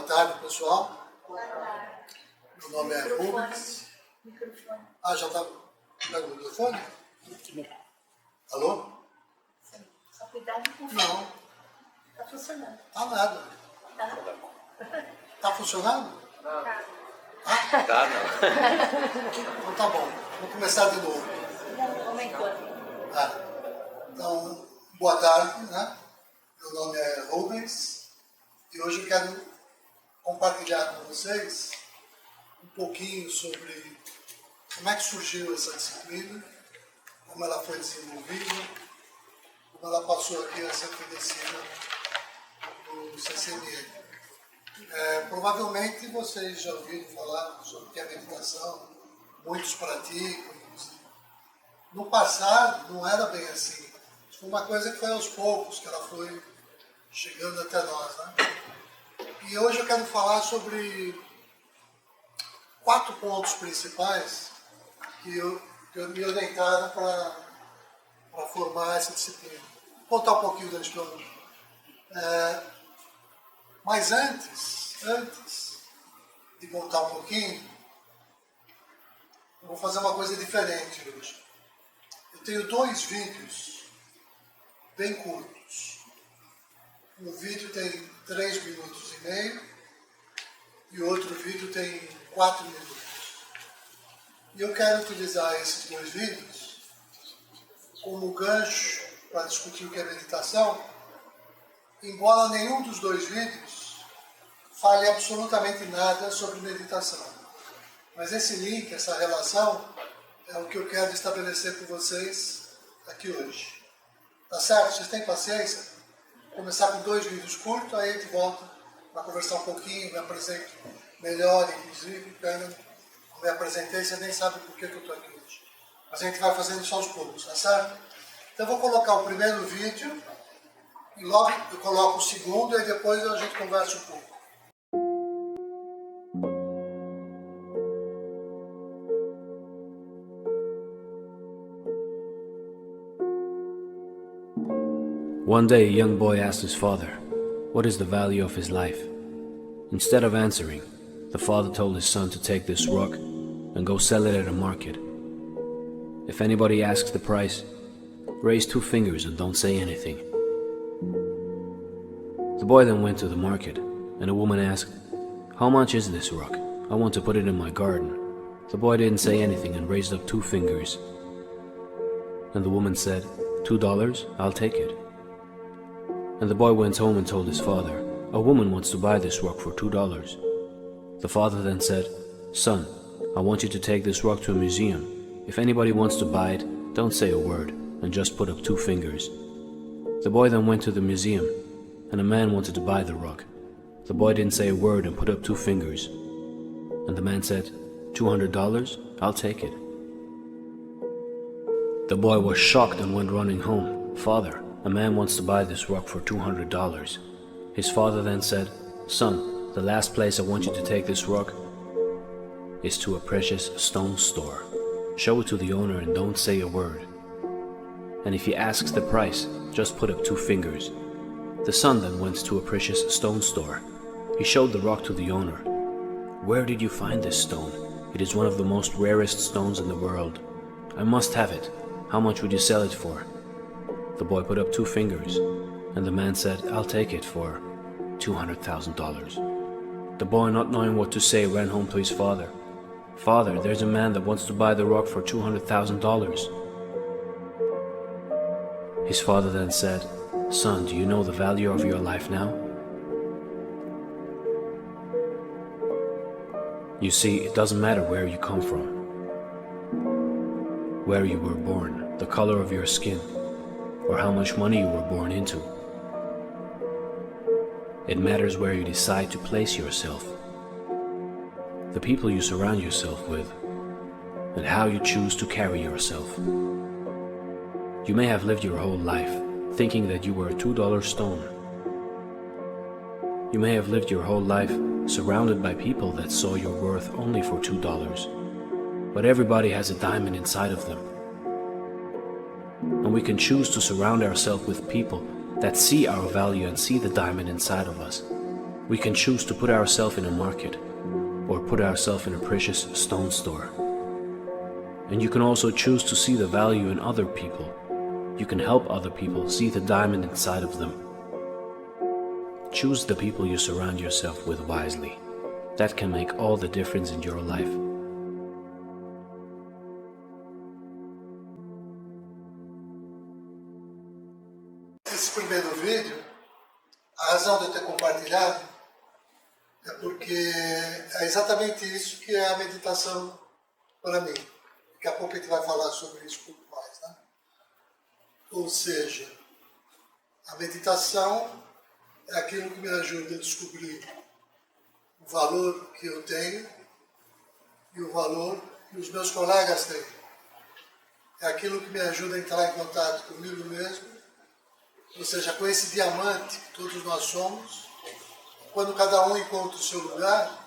Boa tarde, pessoal. Meu nome é Rubens. Ah, já está pegando o microfone? Alô? Só cuidado com o Não. Tá funcionando. Tá nada. Tá? Tá funcionando? Tá. Tá, não. Então tá bom. Vou começar de novo. Não, aumentou. Então, boa tarde, né? Meu nome é Rubens e hoje eu quero compartilhar com vocês um pouquinho sobre como é que surgiu essa disciplina, como ela foi desenvolvida, como ela passou aqui a ser oferecida no CCNE. Provavelmente vocês já ouviram falar sobre o que é meditação, muitos praticam. No passado não era bem assim. Foi uma coisa que foi aos poucos que ela foi chegando até nós, né? E hoje eu quero falar sobre 4 pontos principais que me orientaram para formar essa disciplina. Vou contar um pouquinho da história. Mas antes de contar um pouquinho, eu vou fazer uma coisa diferente hoje. Eu tenho 2 vídeos bem curtos. Um vídeo tem 3 minutos e meio e o outro vídeo tem 4 minutos. E eu quero utilizar esses 2 vídeos como gancho para discutir o que é meditação, embora nenhum dos 2 vídeos fale absolutamente nada sobre meditação. Mas esse link, essa relação, é o que eu quero estabelecer com vocês aqui hoje. Tá certo? Vocês têm paciência? Vou começar com 2 vídeos curtos, aí a gente volta para conversar um pouquinho, me apresento melhor, inclusive, porque ainda não me apresentei, você nem sabe por que eu estou aqui hoje. Mas a gente vai fazendo isso aos poucos, tá certo? Então eu vou colocar o primeiro vídeo, e logo eu coloco o segundo, e depois a gente conversa um pouco. One day, a young boy asked his father, "What is the value of his life?" Instead of answering, the father told his son to take this rock and go sell it at a market. If anybody asks the price, raise 2 fingers and don't say anything. The boy then went to the market, and a woman asked, "How much is this rock? I want to put it in my garden." The boy didn't say anything and raised up 2 fingers. And the woman said, $2, I'll take it. And the boy went home and told his father, "A woman wants to buy this rock for $2. The father then said, "Son, I want you to take this rock to a museum. If anybody wants to buy it, don't say a word and just put up 2 fingers. The boy then went to the museum, and a man wanted to buy the rock. The boy didn't say a word and put up 2 fingers. And the man said, $200, I'll take it. The boy was shocked and went running home. "Father, a man wants to buy this rock for $200. His father then said, "Son, the last place I want you to take this rock is to a precious stone store. Show it to the owner and don't say a word. And if he asks the price, just put up 2 fingers." The son then went to a precious stone store. He showed the rock to the owner. "Where did you find this stone? It is one of the most rarest stones in the world. I must have it. How much would you sell it for?" The boy put up 2 fingers, and the man said, "I'll take it for $200,000. The boy, not knowing what to say, ran home to his father. "Father, there's a man that wants to buy the rock for $200,000. His father then said, "Son, do you know the value of your life now? You see, it doesn't matter where you come from, where you were born, the color of your skin, or how much money you were born into. It matters where you decide to place yourself, the people you surround yourself with, and how you choose to carry yourself. You may have lived your whole life thinking that you were a $2 stone. You may have lived your whole life surrounded by people that saw your worth only for $2. But everybody has a diamond inside of them. And we can choose to surround ourselves with people that see our value and see the diamond inside of us. We can choose to put ourselves in a market or put ourselves in a precious stone store. And you can also choose to see the value in other people. You can help other people see the diamond inside of them. Choose the people you surround yourself with wisely. That can make all the difference in your life. Esse primeiro vídeo, a razão de eu ter compartilhado é porque é exatamente isso que é a meditação para mim. Daqui a pouco a gente vai falar sobre isso um pouco mais, né? Ou seja, a meditação é aquilo que me ajuda a descobrir o valor que eu tenho e o valor que os meus colegas têm. É aquilo que me ajuda a entrar em contato comigo mesmo, ou seja, com esse diamante que todos nós somos. Quando cada um encontra o seu lugar,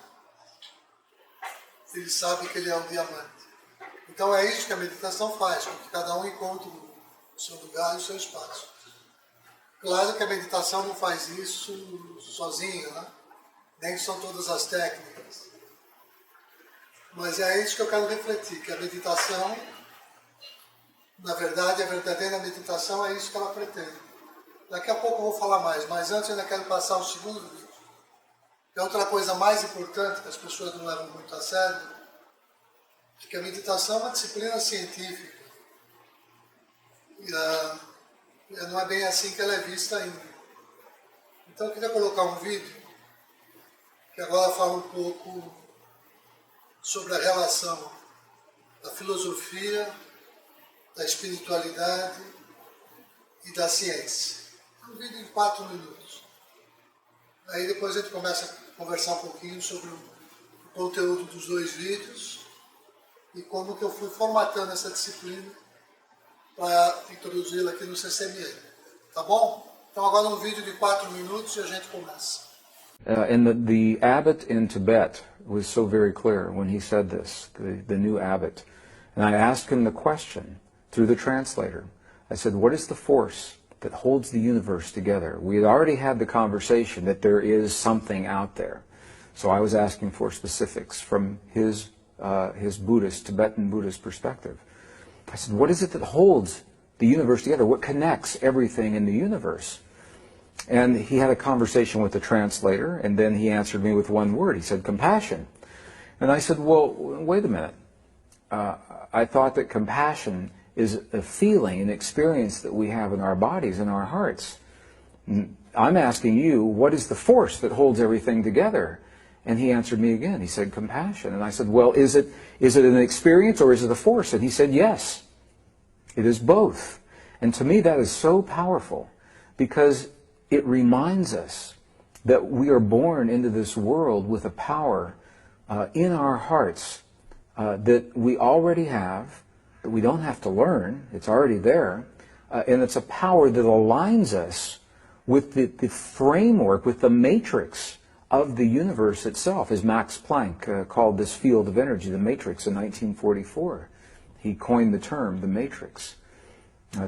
ele sabe que ele é um diamante. Então é isso que a meditação faz, porque cada um encontra o seu lugar e o seu espaço. Claro que a meditação não faz isso sozinha, né? Nem são todas as técnicas. Mas é isso que eu quero refletir, que a meditação, na verdade, a verdadeira meditação é isso que ela pretende. Daqui a pouco eu vou falar mais, mas antes eu ainda quero passar o segundo vídeo. E outra coisa mais importante que as pessoas não levam muito a sério é que a meditação é uma disciplina científica. E não é bem assim que ela é vista ainda. Então eu queria colocar um vídeo que agora fala um pouco sobre a relação da filosofia, da espiritualidade e da ciência. É um vídeo de 4 minutos. Aí depois a gente começa a conversar um pouquinho sobre o conteúdo dos 2 vídeos e como que eu fui formatando essa disciplina para introduzi-la aqui no CCMA. Tá bom? Então agora um vídeo de 4 minutos e a gente começa. And the abbot in Tibet was so very clear when he said this, the new abbot. And I asked him the question through the translator. I said, what is the force that holds the universe together? We had already had the conversation that there is something out there. So I was asking for specifics from his Buddhist, Tibetan Buddhist perspective. I said, what is it that holds the universe together? What connects everything in the universe? And he had a conversation with the translator, and then he answered me with one word. He said, compassion. And I said, well, wait a minute. I thought that compassion is a feeling, an experience that we have in our bodies, in our hearts. I'm asking you, what is the force that holds everything together? And he answered me again. He said, compassion. And I said, well, is it an experience or is it a force? And he said, yes, it is both. And to me that is so powerful because it reminds us that we are born into this world with a power in our hearts that we already have, that we don't have to learn, it's already there, and it's a power that aligns us with the framework, with the matrix of the universe itself, as Max Planck called this field of energy, the matrix, in 1944. He coined the term, the matrix,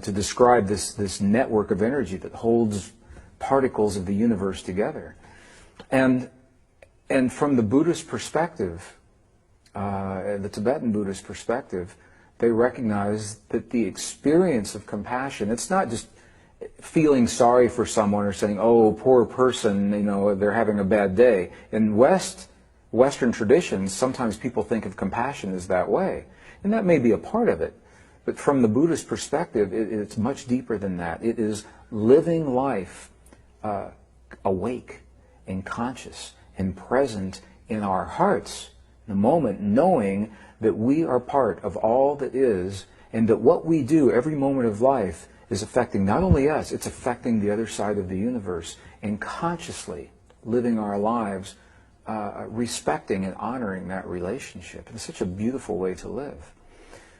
to describe this network of energy that holds particles of the universe together. And from the Buddhist perspective, the Tibetan Buddhist perspective, they recognize that the experience of compassion, it's not just feeling sorry for someone or saying, oh, poor person, you know, they're having a bad day. In Western traditions, sometimes people think of compassion as that way. And that may be a part of it. But from the Buddhist perspective, it's much deeper than that. It is living life awake and conscious and present in our hearts in the moment, knowing that we are part of all that is and that what we do every moment of life is affecting not only us, it's affecting the other side of the universe, and consciously living our lives respecting and honoring that relationship. It's such a beautiful way to live.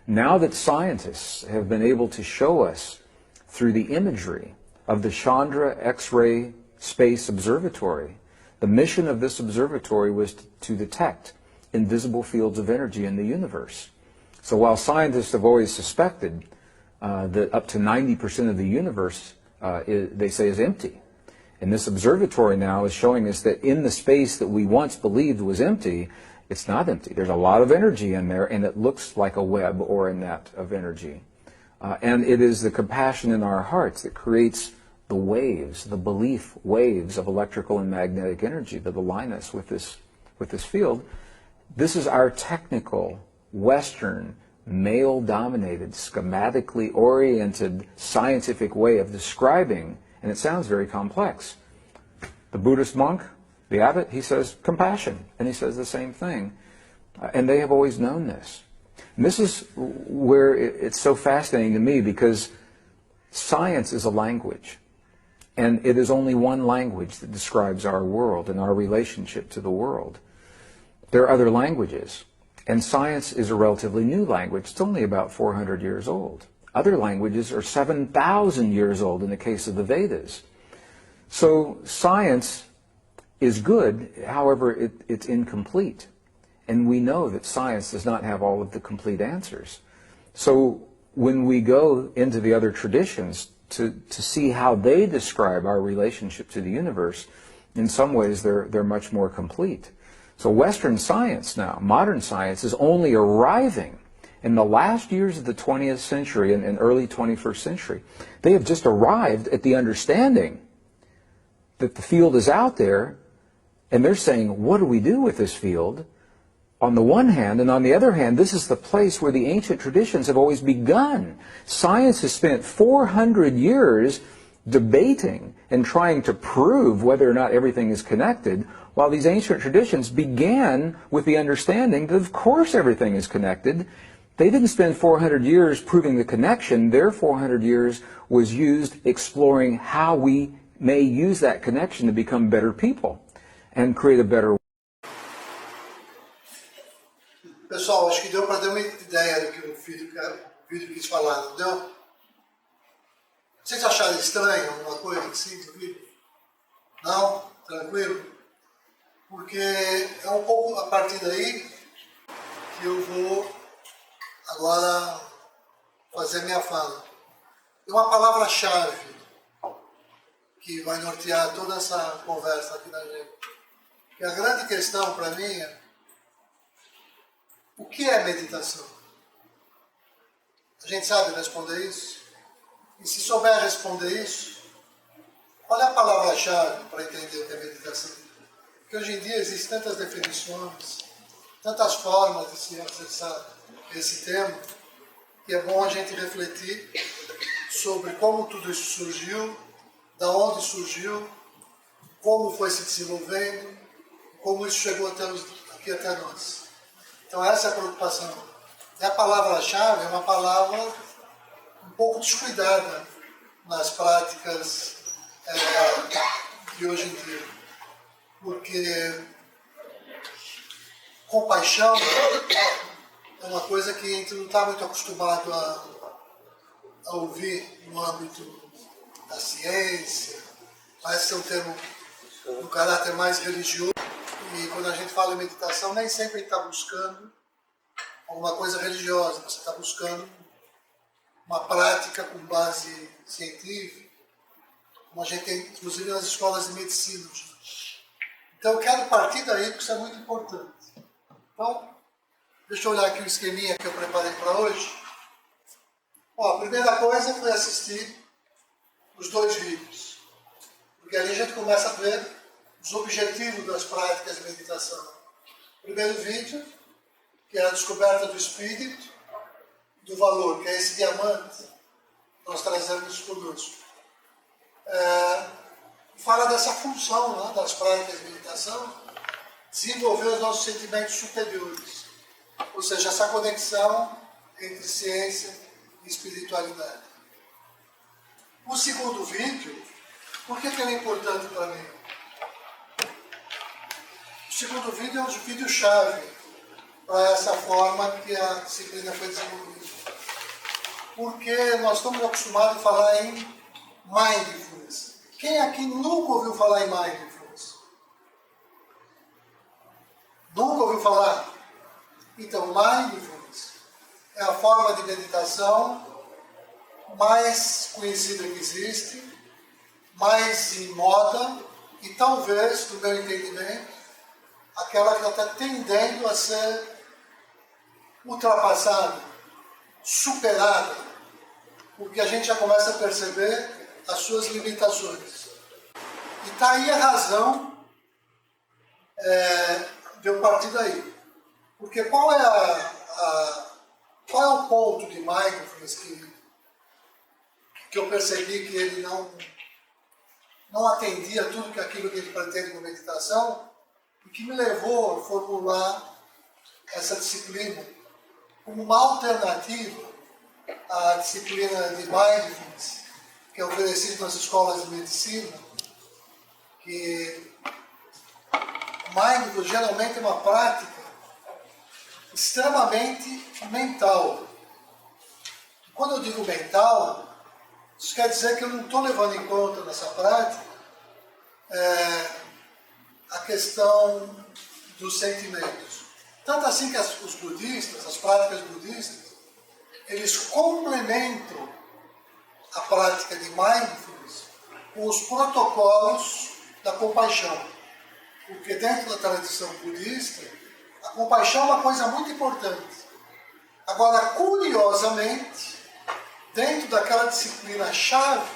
Now that scientists have been able to show us through the imagery of the Chandra X-ray Space Observatory, the mission of this observatory was to detect invisible fields of energy in the universe. So while scientists have always suspected that up to 90% of the universe, they say, is empty, And this observatory now is showing us that in the space that we once believed was empty, it's not empty. There's a lot of energy in there, and it looks like a web or a net of energy. And it is the compassion in our hearts that creates the waves, the belief waves of electrical and magnetic energy that align us with this field. This is our technical, Western, male-dominated, schematically oriented, scientific way of describing, and it sounds very complex. The Buddhist monk, the abbot, he says compassion, and he says the same thing. And they have always known this. And this is where it's so fascinating to me, because science is a language. And it is only one language that describes our world and our relationship to the world. There are other languages. And science is a relatively new language. It's only about 400 years old. Other languages are 7,000 years old in the case of the Vedas. So science is good, however, it's incomplete. And we know that science does not have all of the complete answers. So when we go into the other traditions to see how they describe our relationship to the universe, in some ways they're much more complete. So Western science now, modern science, is only arriving in the last years of the 20th century and early 21st century. They have just arrived at the understanding that the field is out there, and they're saying, what do we do with this field? On the one hand, and on the other hand, this is the place where the ancient traditions have always begun. Science has spent 400 years debating and trying to prove whether or not everything is connected, while these ancient traditions began with the understanding that of course everything is connected. They didn't spend 400 years proving the connection. Their 400 years was used exploring how we may use that connection to become better people and create a better world. Pessoal, acho que deu para ter uma ideia do que o vídeo quis falar, não deu? Vocês acharam estranho alguma coisa assim do vídeo? Não? Tranquilo? Porque é um pouco a partir daí que eu vou agora fazer minha fala. Tem uma palavra-chave que vai nortear toda essa conversa aqui da gente. E a grande questão para mim é: o que é meditação? A gente sabe responder isso? E se souber responder isso, qual é a palavra-chave para entender o que é meditação? Porque hoje em dia existem tantas definições, tantas formas de se acessar esse tema, que é bom a gente refletir sobre como tudo isso surgiu, da onde surgiu, como foi se desenvolvendo, como isso chegou aqui até nós. Então essa é a preocupação. E a palavra-chave é uma palavra um pouco descuidada nas práticas de hoje em dia. Porque compaixão é uma coisa que a gente não está muito acostumado a ouvir no âmbito da ciência. Parece ser um termo do caráter mais religioso. E quando a gente fala em meditação, nem sempre a gente está buscando alguma coisa religiosa. Você está buscando uma prática com base científica, como a gente tem, inclusive, nas escolas de medicina. Então eu quero partir daí, porque isso é muito importante. Então, deixa eu olhar aqui o esqueminha que eu preparei para hoje. Ó, a primeira coisa foi assistir os 2 vídeos. Porque ali a gente começa a ver os objetivos das práticas de meditação. O primeiro vídeo, que é a descoberta do espírito, do valor, que é esse diamante que nós trazemos conosco. Fala dessa função, né, das práticas de meditação, desenvolver os nossos sentimentos superiores. Ou seja, essa conexão entre ciência e espiritualidade. O segundo vídeo, por que ele é importante para mim? O segundo vídeo é um vídeo-chave para essa forma que a disciplina foi desenvolvida. Porque nós estamos acostumados a falar em mindfulness. Quem aqui nunca ouviu falar em mindfulness? Nunca ouviu falar? Então, mindfulness é a forma de meditação mais conhecida que existe, mais em moda e talvez, no meu entendimento, aquela que está tendendo a ser ultrapassada, superada, porque a gente já começa a perceber as suas limitações. E está aí a razão de eu partir daí. Porque qual é o ponto de mindfulness que eu percebi que ele não atendia tudo aquilo que ele pretende com meditação e que me levou a formular essa disciplina como uma alternativa à disciplina de mindfulness que é oferecida nas escolas de medicina, que mindfulness geralmente é uma prática extremamente mental. E quando eu digo mental, isso quer dizer que eu não estou levando em conta nessa prática a questão dos sentimentos. Tanto assim que os budistas, as práticas budistas, eles complementam a prática de mindfulness com os protocolos da compaixão. Porque dentro da tradição budista, a compaixão é uma coisa muito importante. Agora, curiosamente, dentro daquela disciplina-chave,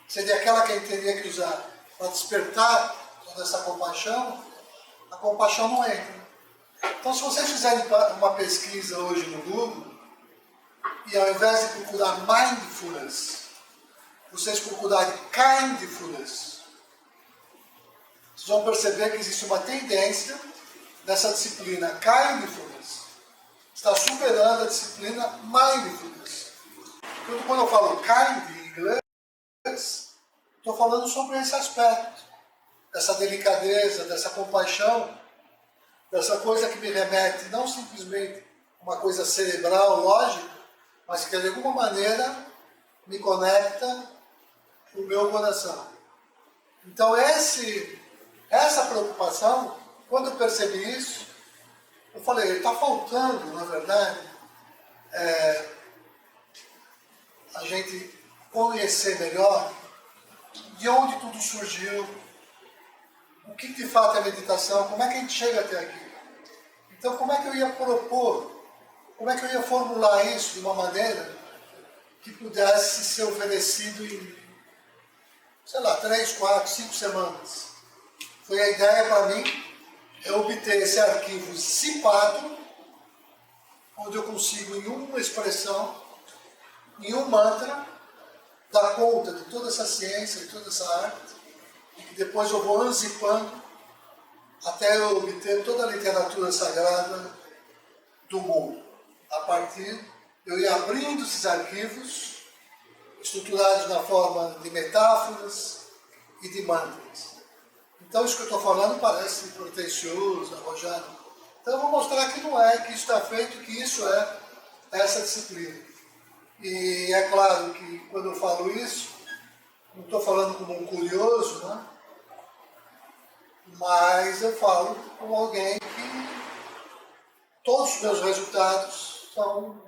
seria aquela que a gente teria que usar para despertar toda essa compaixão, a compaixão não entra. Então, se vocês fizerem uma pesquisa hoje no Google, e ao invés de procurar mindfulness, vocês procurarem kindfulness, vocês vão perceber que existe uma tendência dessa disciplina kindfulness está superando a disciplina mindfulness. Quando eu falo kind em inglês, estou falando sobre esse aspecto, dessa delicadeza, dessa compaixão, dessa coisa que me remete não simplesmente a uma coisa cerebral, lógica, mas que de alguma maneira me conecta com o meu coração. Então essa preocupação, quando eu percebi isso, eu falei, está faltando, na verdade, a gente conhecer melhor de onde tudo surgiu, o que de fato é meditação, como é que a gente chega até aqui. Então, como é que eu ia propor, como é que eu ia formular isso de uma maneira que pudesse ser oferecido em, sei lá, 3, 4, 5 semanas. Foi a ideia para mim, é obter esse arquivo zipado, onde eu consigo, em uma expressão, em um mantra, dar conta de toda essa ciência, de toda essa arte, e que depois eu vou unzipando até eu obter toda a literatura sagrada do mundo. A partir, eu ia abrindo esses arquivos, estruturados na forma de metáforas e de mantras. Então, isso que eu estou falando parece pretencioso, arrojado. Então, eu vou mostrar que não é, que isso está feito, que isso é essa disciplina. E é claro que, quando eu falo isso, não estou falando como um curioso, né? Mas eu falo como alguém que todos os meus resultados são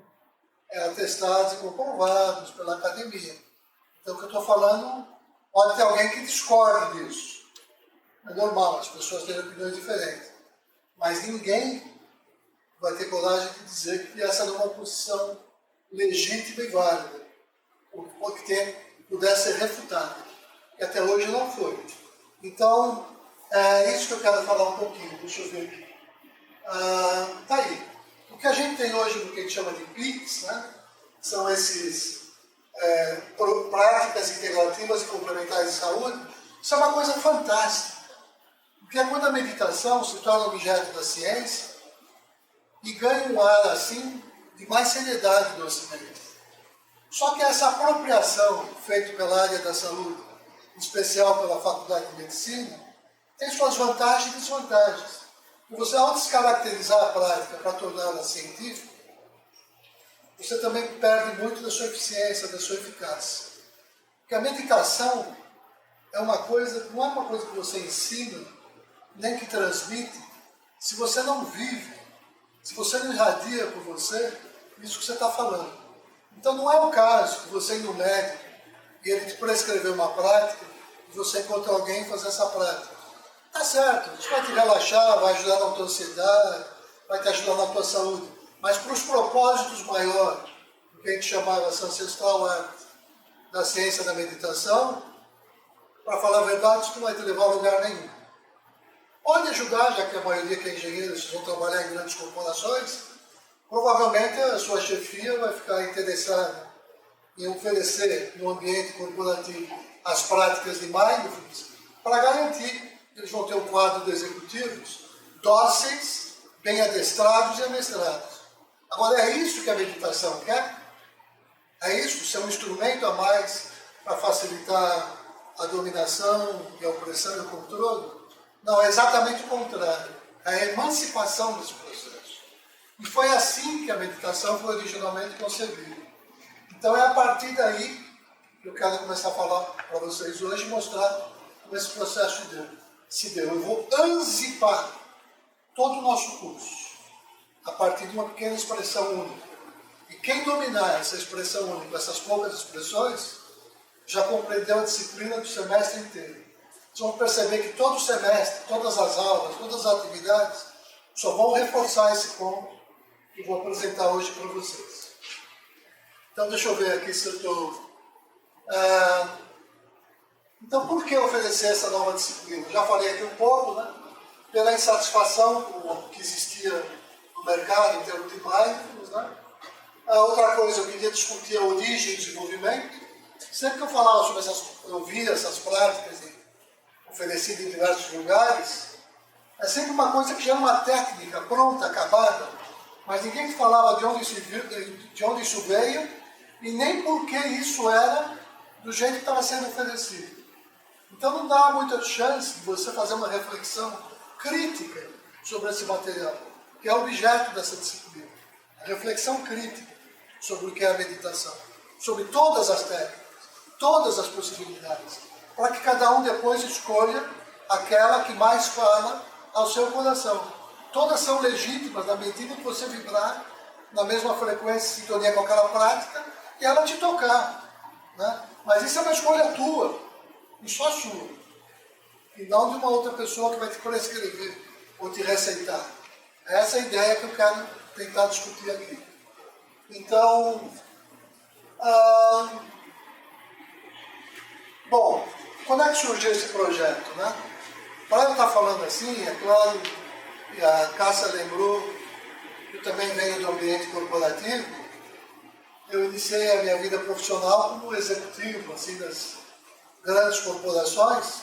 atestados e comprovados pela academia. Então, o que eu estou falando, pode ter alguém que discorde disso. É normal, as pessoas têm opiniões diferentes. Mas ninguém vai ter coragem de dizer que essa não é uma posição legítima e válida, ou que pudesse ser refutada, que até hoje não foi. Então, é isso que eu quero falar um pouquinho. Deixa eu ver aqui. Tá aí. O que a gente tem hoje no que a gente chama de PICs, né? São esses práticas integrativas e complementares de saúde. Isso é uma coisa fantástica. Porque é quando a meditação se torna objeto da ciência e ganha um ar assim de mais seriedade do Ocidente. Só que essa apropriação feita pela área da saúde, em especial pela Faculdade de Medicina, tem suas vantagens e desvantagens. E você, ao descaracterizar a prática para torná-la científica, você também perde muito da sua eficiência, da sua eficácia. Porque a meditação é uma coisa, não é uma coisa que você ensina, nem que transmite, se você não vive, se você não irradia por você, isso que você está falando. Então não é o caso de você ir no médico e ele te prescreveu uma prática, e você encontra alguém fazer essa prática. Tá certo, isso vai te relaxar, vai ajudar na tua ansiedade, vai te ajudar na tua saúde. Mas para os propósitos maiores, o que a gente chamava essa ancestral arte da ciência da meditação, para falar a verdade, isso não vai te levar a lugar nenhum. Pode ajudar, já que a maioria que é engenheiro, vocês vão trabalhar em grandes corporações, provavelmente a sua chefia vai ficar interessada em oferecer no ambiente corporativo as práticas de mindfulness para garantir que eles vão ter um quadro de executivos dóceis, bem adestrados e amestrados. Agora, é isso que a meditação quer? É isso? Ser um instrumento a mais para facilitar a dominação e a opressão e o controle? Não, é exatamente o contrário. É a emancipação desse processo. E foi assim que a meditação foi originalmente concebida. Então é a partir daí que eu quero começar a falar para vocês hoje e mostrar como esse processo se deu. Eu vou anzipar todo o nosso curso a partir de uma pequena expressão única. E quem dominar essa expressão única, essas poucas expressões, já compreendeu a disciplina do semestre inteiro. Vocês vão perceber que todo semestre, todas as aulas, todas as atividades só vão reforçar esse ponto que eu vou apresentar hoje para vocês. Então, deixa eu ver aqui se eu estou... Então, por que oferecer essa nova disciplina? Já falei aqui um pouco, né? Pela insatisfação que existia no mercado em termos de mindfulness, né? Outra coisa, eu queria discutir a origem e desenvolvimento. Sempre que eu falava sobre eu via essas práticas oferecidas em diversos lugares, é sempre uma coisa que já é uma técnica pronta, acabada, mas ninguém falava de onde isso veio e nem por que isso era do jeito que estava sendo oferecido. Então não dá muita chance de você fazer uma reflexão crítica sobre esse material, que é objeto dessa disciplina. A reflexão crítica sobre o que é a meditação, sobre todas as técnicas, todas as possibilidades, para que cada um depois escolha aquela que mais fala ao seu coração. Todas são legítimas na medida que você vibrar na mesma frequência e sintonia com aquela prática e ela te tocar. Né? Mas isso é uma escolha tua, e só sua, e não de uma outra pessoa que vai te prescrever ou te receitar. Essa é a ideia que eu quero tentar discutir aqui. Então, bom, quando é que surgiu esse projeto? Né? Para eu estar falando assim, é claro, e a Cássia lembrou, que eu também venho do ambiente corporativo, eu iniciei a minha vida profissional como executivo, assim, das grandes corporações,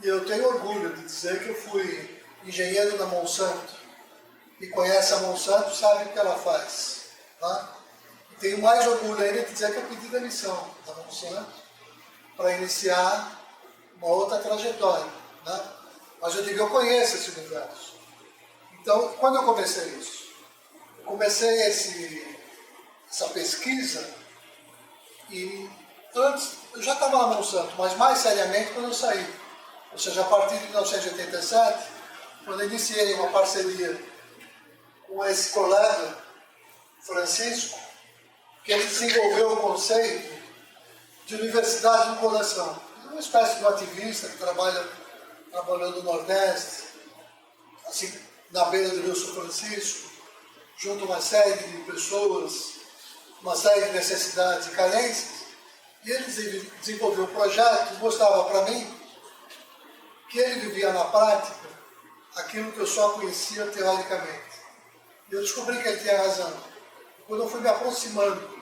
e eu tenho orgulho de dizer que eu fui engenheiro da Monsanto. Quem conhece a Monsanto sabe o que ela faz. Tá? E tenho mais orgulho ainda de dizer que eu pedi demissão da Monsanto para iniciar uma outra trajetória. Né? Mas eu digo, eu conheço esse universo. Então, quando eu comecei isso? Eu comecei essa pesquisa e antes, eu já estava na Monsanto, mas mais seriamente quando eu saí. Ou seja, a partir de 1987, quando eu iniciei uma parceria com esse colega, Francisco, que ele desenvolveu o conceito de universidade no coração. Uma espécie de um ativista que trabalhou no Nordeste, assim, na beira do Rio São Francisco, junto a uma série de pessoas, uma série de necessidades e carências, e ele desenvolveu um projeto, mostrava para mim que ele vivia na prática aquilo que eu só conhecia teoricamente. E eu descobri que ele tinha razão. Quando eu fui me aproximando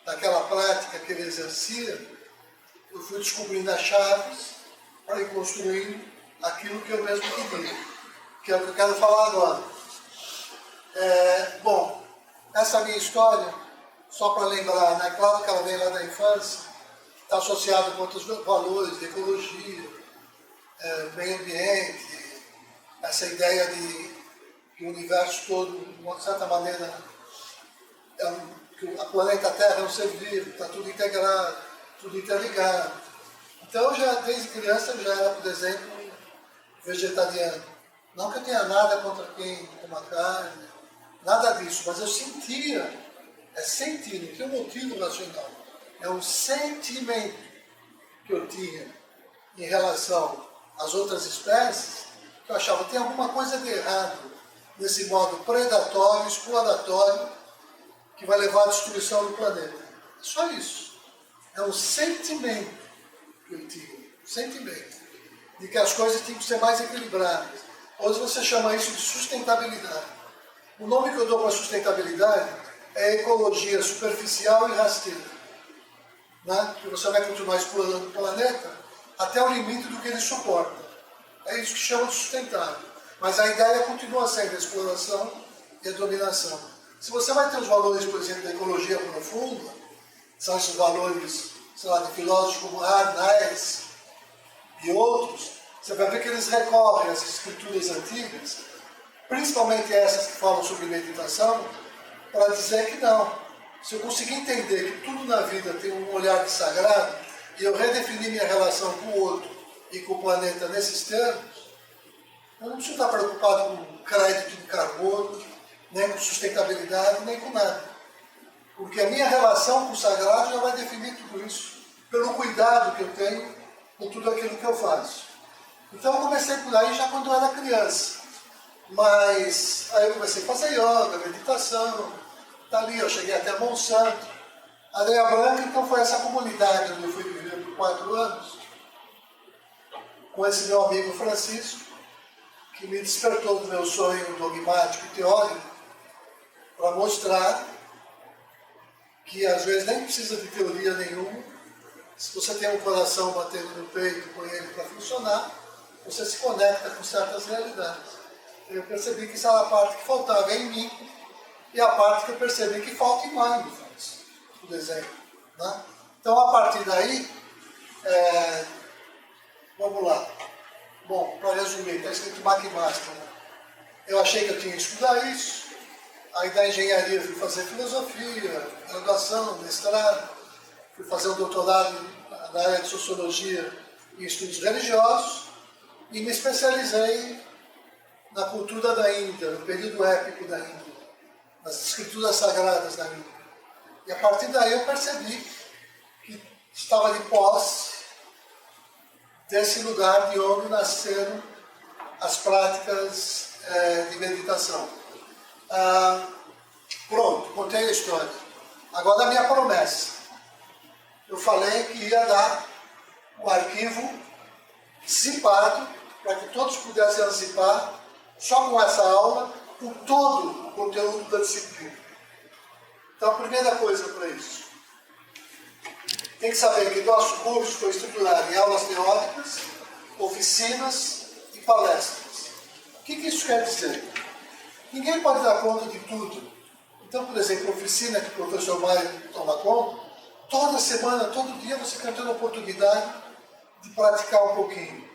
daquela prática que ele exercia, eu fui descobrindo as chaves para ir construindo aquilo que eu mesmo queria, que é o que eu quero falar agora. Bom, essa minha história, só para lembrar, né? Claro que ela vem lá da infância, está associada com outros valores de ecologia, meio ambiente, essa ideia de que o universo todo, de uma certa maneira, que o planeta Terra é um ser vivo, está tudo integrado, tudo interligado. Então, desde criança, eu já era, por exemplo, vegetariano. Não que eu tenha nada contra quem toma carne, nada disso, mas eu sentia, não tinha um motivo racional. é um sentimento que eu tinha em relação às outras espécies, que eu achava que tem alguma coisa de errado nesse modo predatório, exploratório, que vai levar à destruição do planeta. É só isso. É um sentimento que eu tinha, um sentimento de que as coisas tinham que ser mais equilibradas. Hoje você chama isso de sustentabilidade. O nome que eu dou para sustentabilidade é ecologia superficial e rasteira. Né? Que você vai continuar explorando o planeta até o limite do que ele suporta. É isso que chama de sustentável. Mas a ideia continua sendo a exploração e a dominação. Se você vai ter os valores, por exemplo, da ecologia profunda, são esses valores, sei lá, de filósofos como Arnaes e outros, você vai ver que eles recorrem às escrituras antigas, principalmente essas que falam sobre meditação, para dizer que não. Se eu conseguir entender que tudo na vida tem um olhar de sagrado, e eu redefinir minha relação com o outro e com o planeta nesses termos, eu não preciso estar preocupado com crédito de carbono, nem com sustentabilidade, nem com nada. Porque a minha relação com o sagrado já vai definir tudo isso, pelo cuidado que eu tenho com tudo aquilo que eu faço. Então eu comecei por aí já quando eu era criança. Mas aí eu comecei a fazer yoga, meditação, tá ali, eu cheguei até Monsanto. Areia Branca, então, foi essa comunidade onde eu fui viver por 4 anos, com esse meu amigo Francisco, que me despertou do meu sonho dogmático e teórico, para mostrar que às vezes nem precisa de teoria nenhuma. Se você tem um coração batendo no peito com ele para funcionar, você se conecta com certas realidades. Eu percebi que isso era a parte que faltava em mim e a parte que eu percebi que falta em Mindfulness, o desenho. Né? Então, a partir daí, vamos lá. Bom, para resumir, está escrito McMaster. Né? Eu achei que eu tinha que estudar isso. Aí da engenharia fui fazer filosofia, graduação, mestrado. Fui fazer um doutorado na área de sociologia e estudos religiosos. E me especializei na cultura da Índia, no período épico da Índia, nas escrituras sagradas da Índia. E a partir daí eu percebi que estava de posse desse lugar de onde nasceram as práticas de meditação. Pronto, contei a história. Agora a minha promessa. Eu falei que ia dar o arquivo zipado, para que todos pudessem zipar, só com essa aula, com todo o conteúdo da disciplina. Então, a primeira coisa para isso, tem que saber que nosso curso foi estruturado em aulas teóricas, oficinas e palestras. O que isso quer dizer? Ninguém pode dar conta de tudo. Então, por exemplo, a oficina que o professor Mário toma conta, toda semana, todo dia você tem a oportunidade de praticar um pouquinho.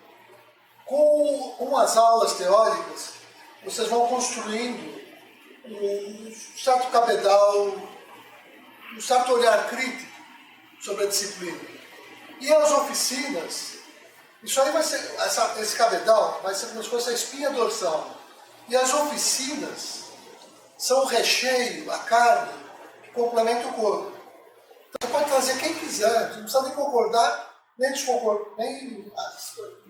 Com as aulas teóricas, vocês vão construindo um certo cabedal, um certo olhar crítico sobre a disciplina. E as oficinas, isso aí vai ser, esse cabedal vai ser como se fosse a espinha dorsal. E as oficinas são o recheio, a carne, que complementa o corpo. Então você pode trazer quem quiser, não precisa nem concordar, nem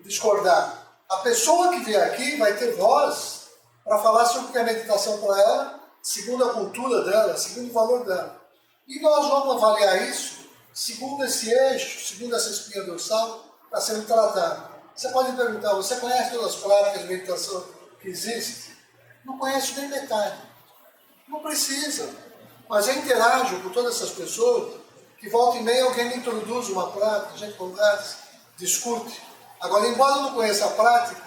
discordar. A pessoa que vier aqui vai ter voz para falar sobre o que é meditação para ela, segundo a cultura dela, segundo o valor dela. E nós vamos avaliar isso segundo esse eixo, segundo essa espinha dorsal, está sendo tratado. Você pode me perguntar, você conhece todas as práticas de meditação que existem? Não conheço nem metade. Não precisa. Mas eu interajo com todas essas pessoas, que volta e meia alguém me introduz uma prática, a gente conversa, discute. Agora, embora eu não conheça a prática,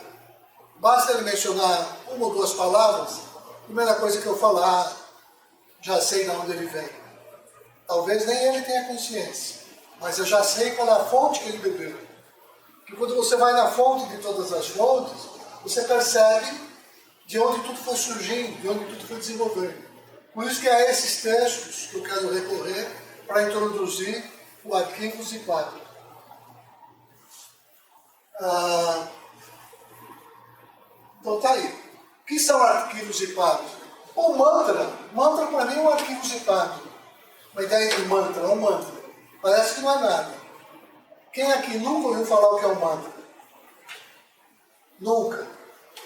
basta ele mencionar uma ou duas palavras, a primeira coisa que eu falar, já sei de onde ele vem. Talvez nem ele tenha consciência, mas eu já sei qual é a fonte que ele bebeu. Porque quando você vai na fonte de todas as fontes, você percebe de onde tudo foi surgindo, de onde tudo foi desenvolvendo. Por isso que é esses textos que eu quero recorrer para introduzir o arquivo zipado. Então tá aí. O que são arquivos zipados? O mantra para mim é um arquivo zipado. Uma ideia de mantra, é um mantra. Parece que não é nada. Quem aqui nunca ouviu falar o que é um mantra? Nunca.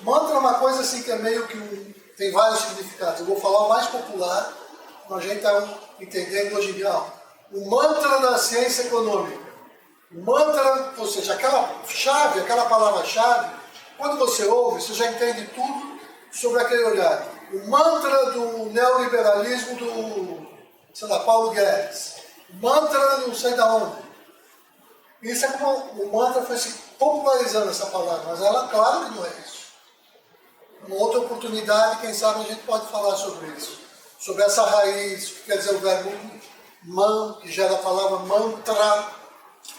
Mantra é uma coisa assim que é meio que tem vários significados. Eu vou falar o mais popular, para a gente está entendendo hoje em dia. O mantra da ciência econômica. O mantra, ou seja, aquela chave, aquela palavra-chave, quando você ouve, você já entende tudo sobre aquele olhar. O mantra do neoliberalismo do, sei lá, Paulo Guedes. O mantra não sei de onde. Isso é como o mantra foi se popularizando essa palavra, mas ela, claro que não é isso. Uma outra oportunidade, quem sabe a gente pode falar sobre isso. Sobre essa raiz, que quer dizer o verbo man, que gera a palavra mantra.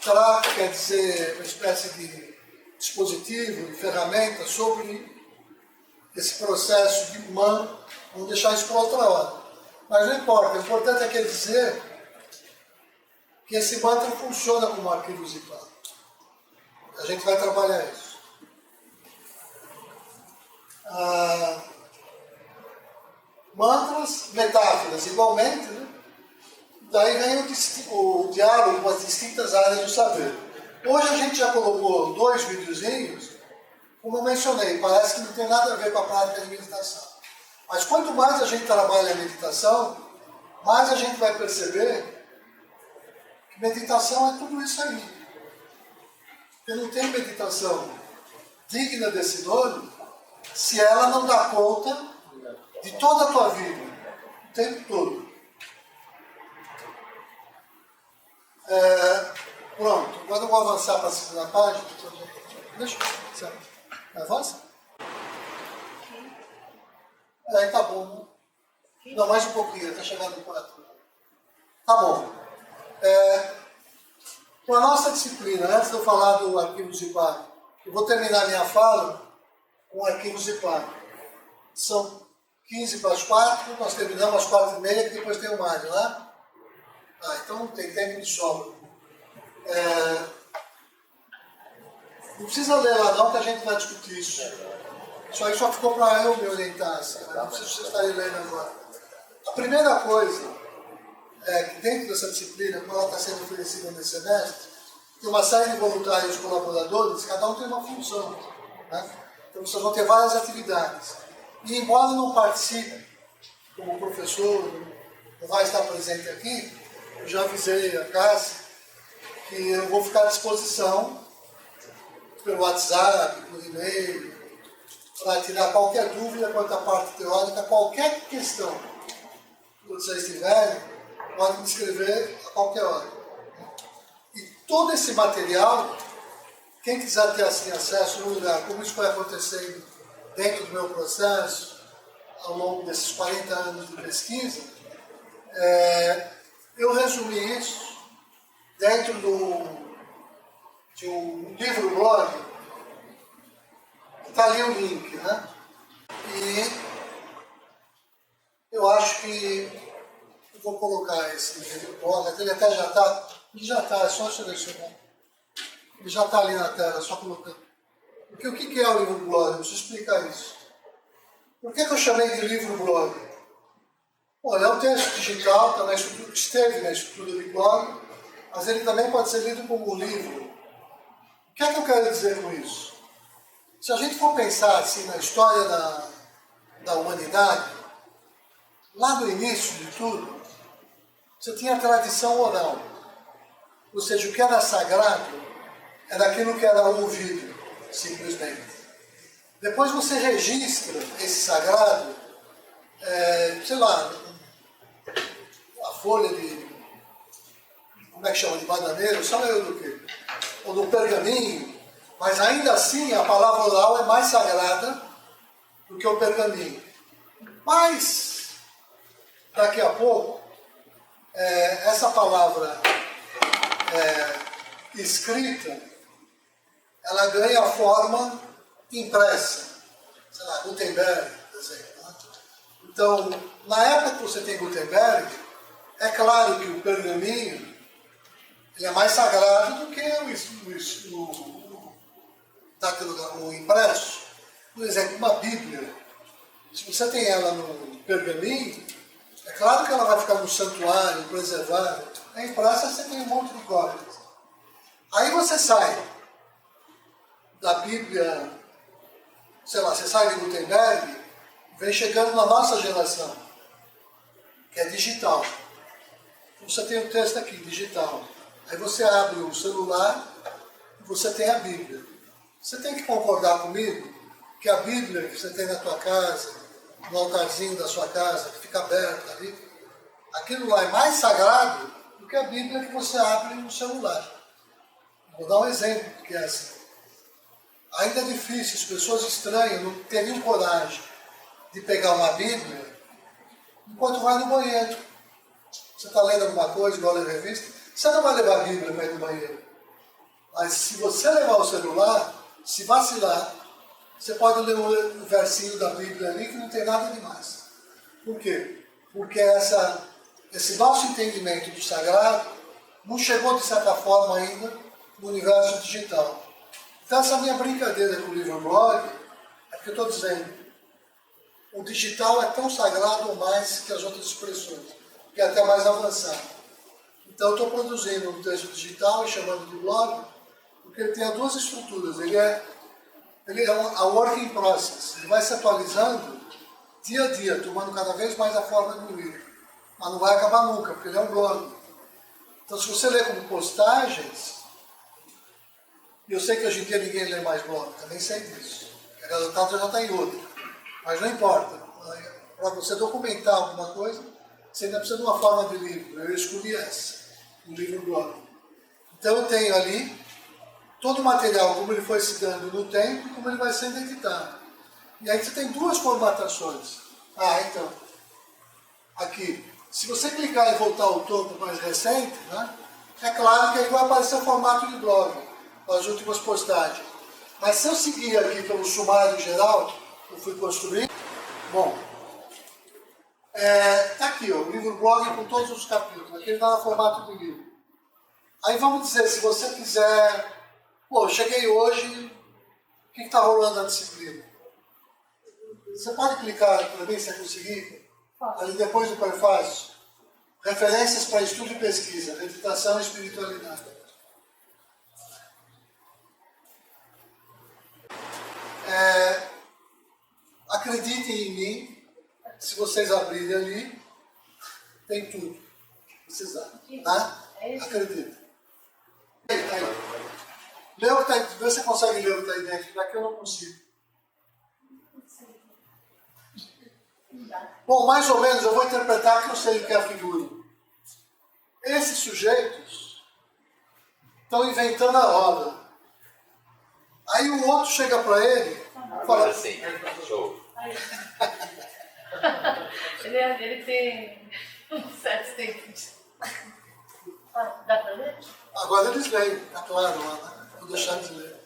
Tra quer dizer uma espécie de dispositivo, de ferramenta sobre esse processo de man. Vamos deixar isso para outra hora. Mas não importa, o importante é quer dizer que esse mantra funciona como arquivo zipado. A gente vai trabalhar isso. Mantras, metáforas, igualmente, né? Daí vem o diálogo com as distintas áreas do saber. Hoje a gente já colocou 2 videozinhos, como eu mencionei, parece que não tem nada a ver com a prática de meditação. Mas quanto mais a gente trabalha a meditação, mais a gente vai perceber que meditação é tudo isso aí. Porque não tem meditação digna desse nome se ela não dá conta de toda a tua vida, o tempo todo. Pronto, agora eu vou avançar para a segunda página. Deixa eu... Avança? Aí tá bom. Não, mais um pouquinho, está chegando no 4. Tá bom. Com a nossa disciplina, antes de eu falar do arquivo zipado, eu vou terminar minha fala com o arquivo zipado. São 15 para as 4, nós terminamos às 4h30, que depois tem o Mário, né? Então tem tempo de sobra. Não precisa ler lá não, que a gente vai discutir isso. Isso aí só ficou para eu me orientar, assim, não precisa vocês estarem lendo agora. A primeira coisa é que dentro dessa disciplina, como ela está sendo oferecida nesse semestre, tem uma série de voluntários e colaboradores, cada um tem uma função. Né? Então vocês vão ter várias atividades. E embora não participe como professor, não vai estar presente aqui, eu já avisei a Cássia que eu vou ficar à disposição pelo WhatsApp, por e-mail, para tirar qualquer dúvida quanto à parte teórica, qualquer questão que vocês tiverem, podem me escrever a qualquer hora. E todo esse material, quem quiser ter assim acesso no lugar, como isso foi acontecendo dentro do meu processo, ao longo desses 40 anos de pesquisa, eu resumi isso dentro de um livro-blog, que está ali o link, né? E eu acho que eu vou colocar esse livro-blog, ele até já está, é só selecionar. Ele já está ali na tela, só colocando. Porque o que é o livro-blog? Deixa eu explicar isso. Por que eu chamei de livro-blog? Olha, é um texto digital, tá na estrutura, esteve na estrutura de blog, mas ele também pode ser lido como um livro. O que é que eu quero dizer com isso? Se a gente for pensar assim, na história da humanidade, lá no início de tudo, você tinha a tradição oral. Ou seja, o que era sagrado era aquilo que era ouvido, simplesmente. Depois você registra esse sagrado, sei lá, a folha de, como é que chama, de bananeiro, só eu do quê? Ou do pergaminho, mas ainda assim a palavra oral é mais sagrada do que o pergaminho. Mas, daqui a pouco, essa palavra escrita, ela ganha a forma impressa. Sei lá, Gutenberg, por exemplo. Né? Então, na época que você tem Gutenberg, é claro que o pergaminho ele é mais sagrado do que o impresso. Por exemplo, uma Bíblia. Se você tem ela no pergaminho, é claro que ela vai ficar no santuário, preservada. Em praça você tem um monte de cópias. Aí você sai da Bíblia, sei lá, você sai de Gutenberg, vem chegando na nossa geração, que é digital. Você tem o texto aqui, digital. Aí você abre o celular e você tem a Bíblia. Você tem que concordar comigo que a Bíblia que você tem na tua casa, no altarzinho da sua casa, que fica aberto ali, aquilo lá é mais sagrado do que a Bíblia que você abre no celular. Vou dar um exemplo, porque é assim. Ainda é difícil, as pessoas estranhas não teriam coragem de pegar uma Bíblia enquanto vai no banheiro. Você está lendo alguma coisa, igual ler revista, você não vai levar a Bíblia para ir no banheiro. Mas se você levar o celular, se vacilar, você pode ler um versinho da Bíblia ali que não tem nada demais. Por quê? Porque esse nosso entendimento do sagrado não chegou, de certa forma, ainda no universo digital. Então, essa minha brincadeira com o livro blog é porque eu estou dizendo, o digital é tão sagrado ou mais que as outras expressões, que é até mais avançado. Então, eu estou produzindo um texto digital e chamando de blog, porque ele tem duas estruturas. Ele é um work in process. Ele vai se atualizando dia a dia, tomando cada vez mais a forma do livro. Mas não vai acabar nunca, porque ele é um blog. Então, se você ler como postagens, e eu sei que hoje em dia ninguém lê mais blog, também sei disso. A resultado já está em outro. Mas não importa. Para você documentar alguma coisa, você ainda precisa de uma forma de livro. Eu escolhi essa, um livro blog. Então eu tenho ali todo o material, como ele foi se dando no tempo e como ele vai sendo editado. E aí você tem duas formatações. Então, aqui, se você clicar e voltar ao topo mais recente, né, é claro que aí vai aparecer o formato de blog, as últimas postagens. Mas se eu seguir aqui pelo sumário geral, que eu fui construir, bom, está aqui, ó, o livro blog com todos os capítulos, aqui ele dá no formato de livro. Aí vamos dizer, se você quiser, pô, cheguei hoje, o que está rolando na disciplina? Você pode clicar para mim, se você conseguir, ali depois do prefácio, referências para estudo e pesquisa, meditação e espiritualidade. Acreditem em mim, se vocês abrirem ali, tem tudo que precisar, tá? Acreditem. Lê o que está aí, vê se você consegue ler o que está aí dentro, já que eu não consigo. Bom, mais ou menos, eu vou interpretar que eu sei o que é a figura. Esses sujeitos estão inventando a roda. Aí o outro chega para ele e fala assim, show. Ele tem um certo tempo. Dá para ler? agora eles leem, tá claro lá, né? Vou deixar eles lerem.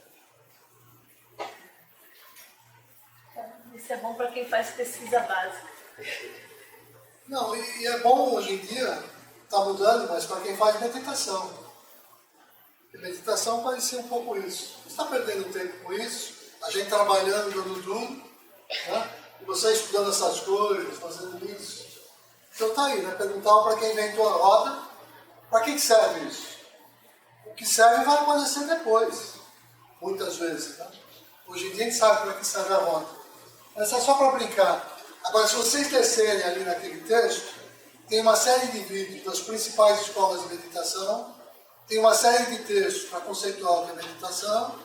Isso é bom para quem faz pesquisa básica. Não, e é bom hoje em dia, está mudando, mas para quem faz meditação. Porque meditação pode ser um pouco isso. Você está perdendo tempo com isso, a gente trabalhando, dando tudo, né? E você estudando essas coisas, fazendo isso. Então tá aí, né? Perguntar para quem inventou a roda, para que serve isso? O que serve vai aparecer depois, muitas vezes. Né? Hoje em dia a gente sabe para que serve a roda. Mas é só para brincar. Agora, se vocês descerem ali naquele texto, tem uma série de vídeos das principais escolas de meditação, tem uma série de textos para conceitual de meditação,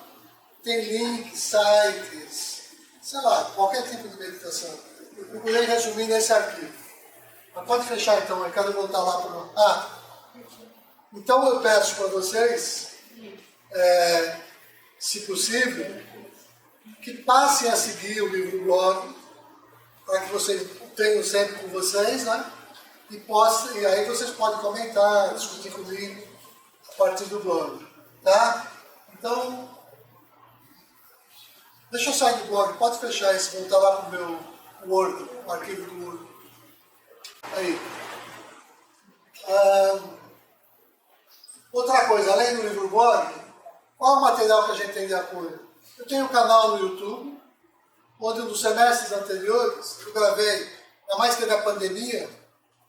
tem links, sites, sei lá, qualquer tipo de meditação. Eu procurei resumir nesse arquivo. Mas pode fechar então, eu quero voltar lá para... então eu peço para vocês, se possível, que passem a seguir o livro blog, para que vocês tenham sempre com vocês, né? E aí vocês podem comentar, discutir comigo a partir do blog, tá? Então, deixa eu sair do blog, pode fechar isso, voltar lá para o meu Word, o arquivo do Word. Aí. Outra coisa, além do livro blog, qual é o material que a gente tem de apoio? Eu tenho um canal no YouTube, onde nos semestres anteriores eu gravei, ainda mais que da pandemia,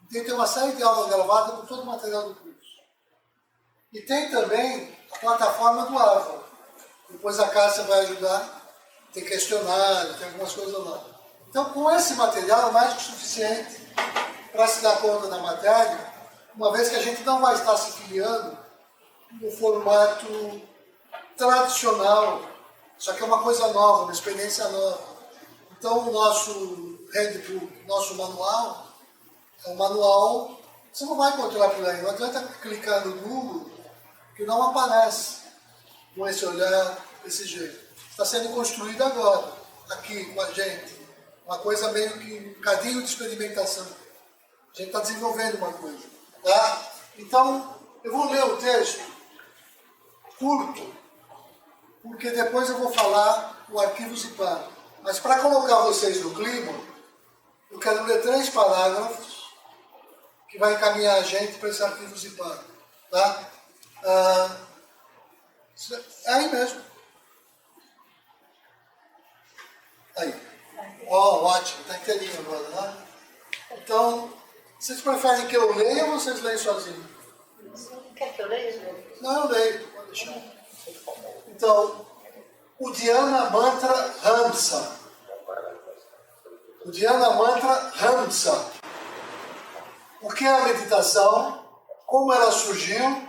então tem uma série de aulas gravadas com todo o material do curso. E tem também a plataforma do Ava. Depois a Cássia vai ajudar, tem questionário, tem algumas coisas lá. Então, com esse material é mais que suficiente para se dar conta da matéria, uma vez que a gente não vai estar se filiando no formato tradicional. Isso aqui é uma coisa nova, uma experiência nova. Então, o nosso handbook, nosso manual, é um manual, você não vai encontrar por aí. Não adianta clicar no Google, que não aparece com esse olhar, desse jeito. Está sendo construído agora, aqui com a gente. Uma coisa meio que um cadinho de experimentação. A gente está desenvolvendo uma coisa. Tá? Então, eu vou ler o texto curto, porque depois eu vou falar o arquivo zipado. Mas para colocar vocês no clima, eu quero ler 3 parágrafos que vai encaminhar a gente para esse arquivo zipado. Tá? É aí mesmo. Aí. Ó, ótimo, está inteirinho agora, né? Então, vocês preferem que eu leia ou vocês leem sozinhos? Quer que eu leia? Não, eu leio, pode deixar. Então, o Dhyana Mantra Hamsa. O Dhyana Mantra Hamsa. O que é a meditação? Como ela surgiu?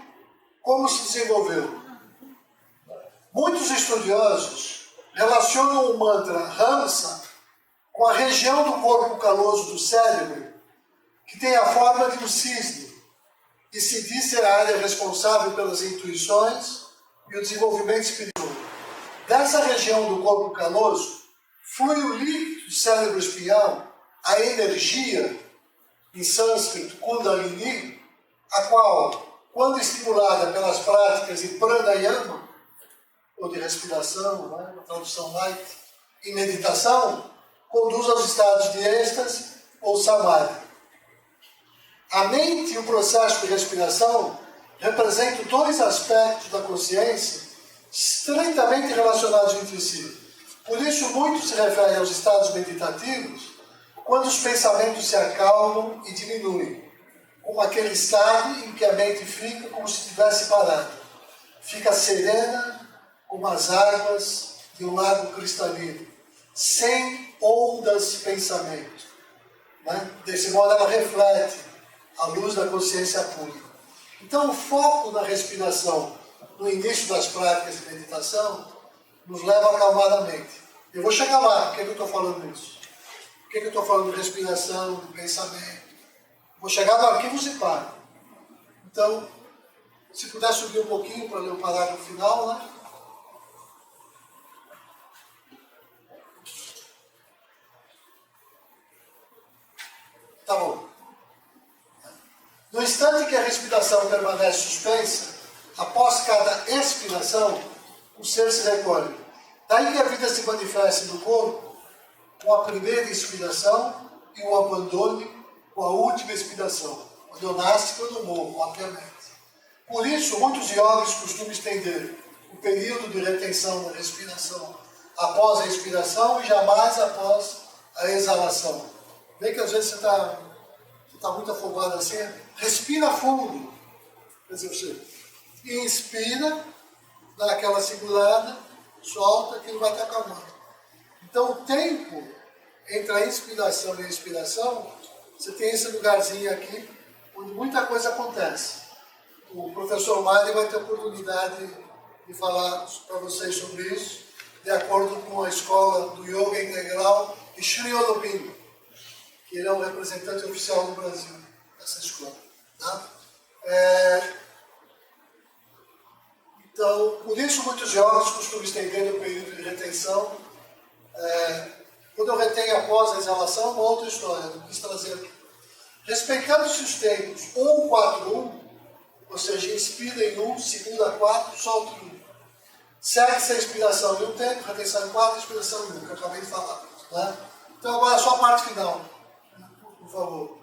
Como se desenvolveu? Muitos estudiosos relacionam o mantra Hamsa com a região do corpo caloso do cérebro, que tem a forma de um cisne, e se diz ser a área responsável pelas intuições e o desenvolvimento espiritual. Dessa região do corpo caloso, flui o líquido do cérebro espinhal, a energia, em sânscrito, Kundalini, a qual, quando estimulada pelas práticas de pranayama, ou de respiração, né, uma tradução light, e meditação, conduz aos estados de êxtase ou samadhi. A mente e o processo de respiração representam 2 aspectos da consciência estreitamente relacionados entre si. Por isso, muito se refere aos estados meditativos quando os pensamentos se acalmam e diminuem, como aquele estado em que a mente fica como se estivesse parada. Fica serena como as águas de um lago cristalino, sem ondas de pensamento. Né? Desse modo, ela reflete a luz da consciência pura. Então, o foco na respiração no início das práticas de meditação nos leva a acalmar a mente. Eu vou chegar lá. Por que eu estou falando isso? Por que eu estou falando de respiração, de pensamento? Vou chegar no arquivo zipado. Então, se puder subir um pouquinho para ler o parágrafo final, né? Tá bom. No instante que a respiração permanece suspensa, após cada expiração, o ser se recolhe. Daí que a vida se manifesta no corpo com a primeira inspiração e o abandono com a última expiração. Quando eu nasço, quando eu morro, obviamente. Por isso, muitos yogis costumam estender o período de retenção da respiração após a inspiração e jamais após a exalação. Vê que às vezes você está muito afobado assim, respira fundo. Quer dizer, você inspira, dá aquela segurada, solta, que ele vai estar acalmando. Então, o tempo entre a inspiração e a expiração, você tem esse lugarzinho aqui, onde muita coisa acontece. O professor Mário vai ter oportunidade de falar para vocês sobre isso, de acordo com a escola do Yoga Integral de Sri Aurobindo, que ele é o representante oficial do Brasil, dessa escola. Tá? Então, por isso muitos yogis costumam estender o período de retenção. Quando eu retenho após a exalação, é uma outra história, não quis trazer aqui. Respeitando-se os tempos 1, 4, 1, ou seja, inspira em 1, segura 4, solta em 1. Segue-se a inspiração em um tempo, retenção em 4, expiração em 1, que eu acabei de falar. Né? Então agora só a parte final, por favor.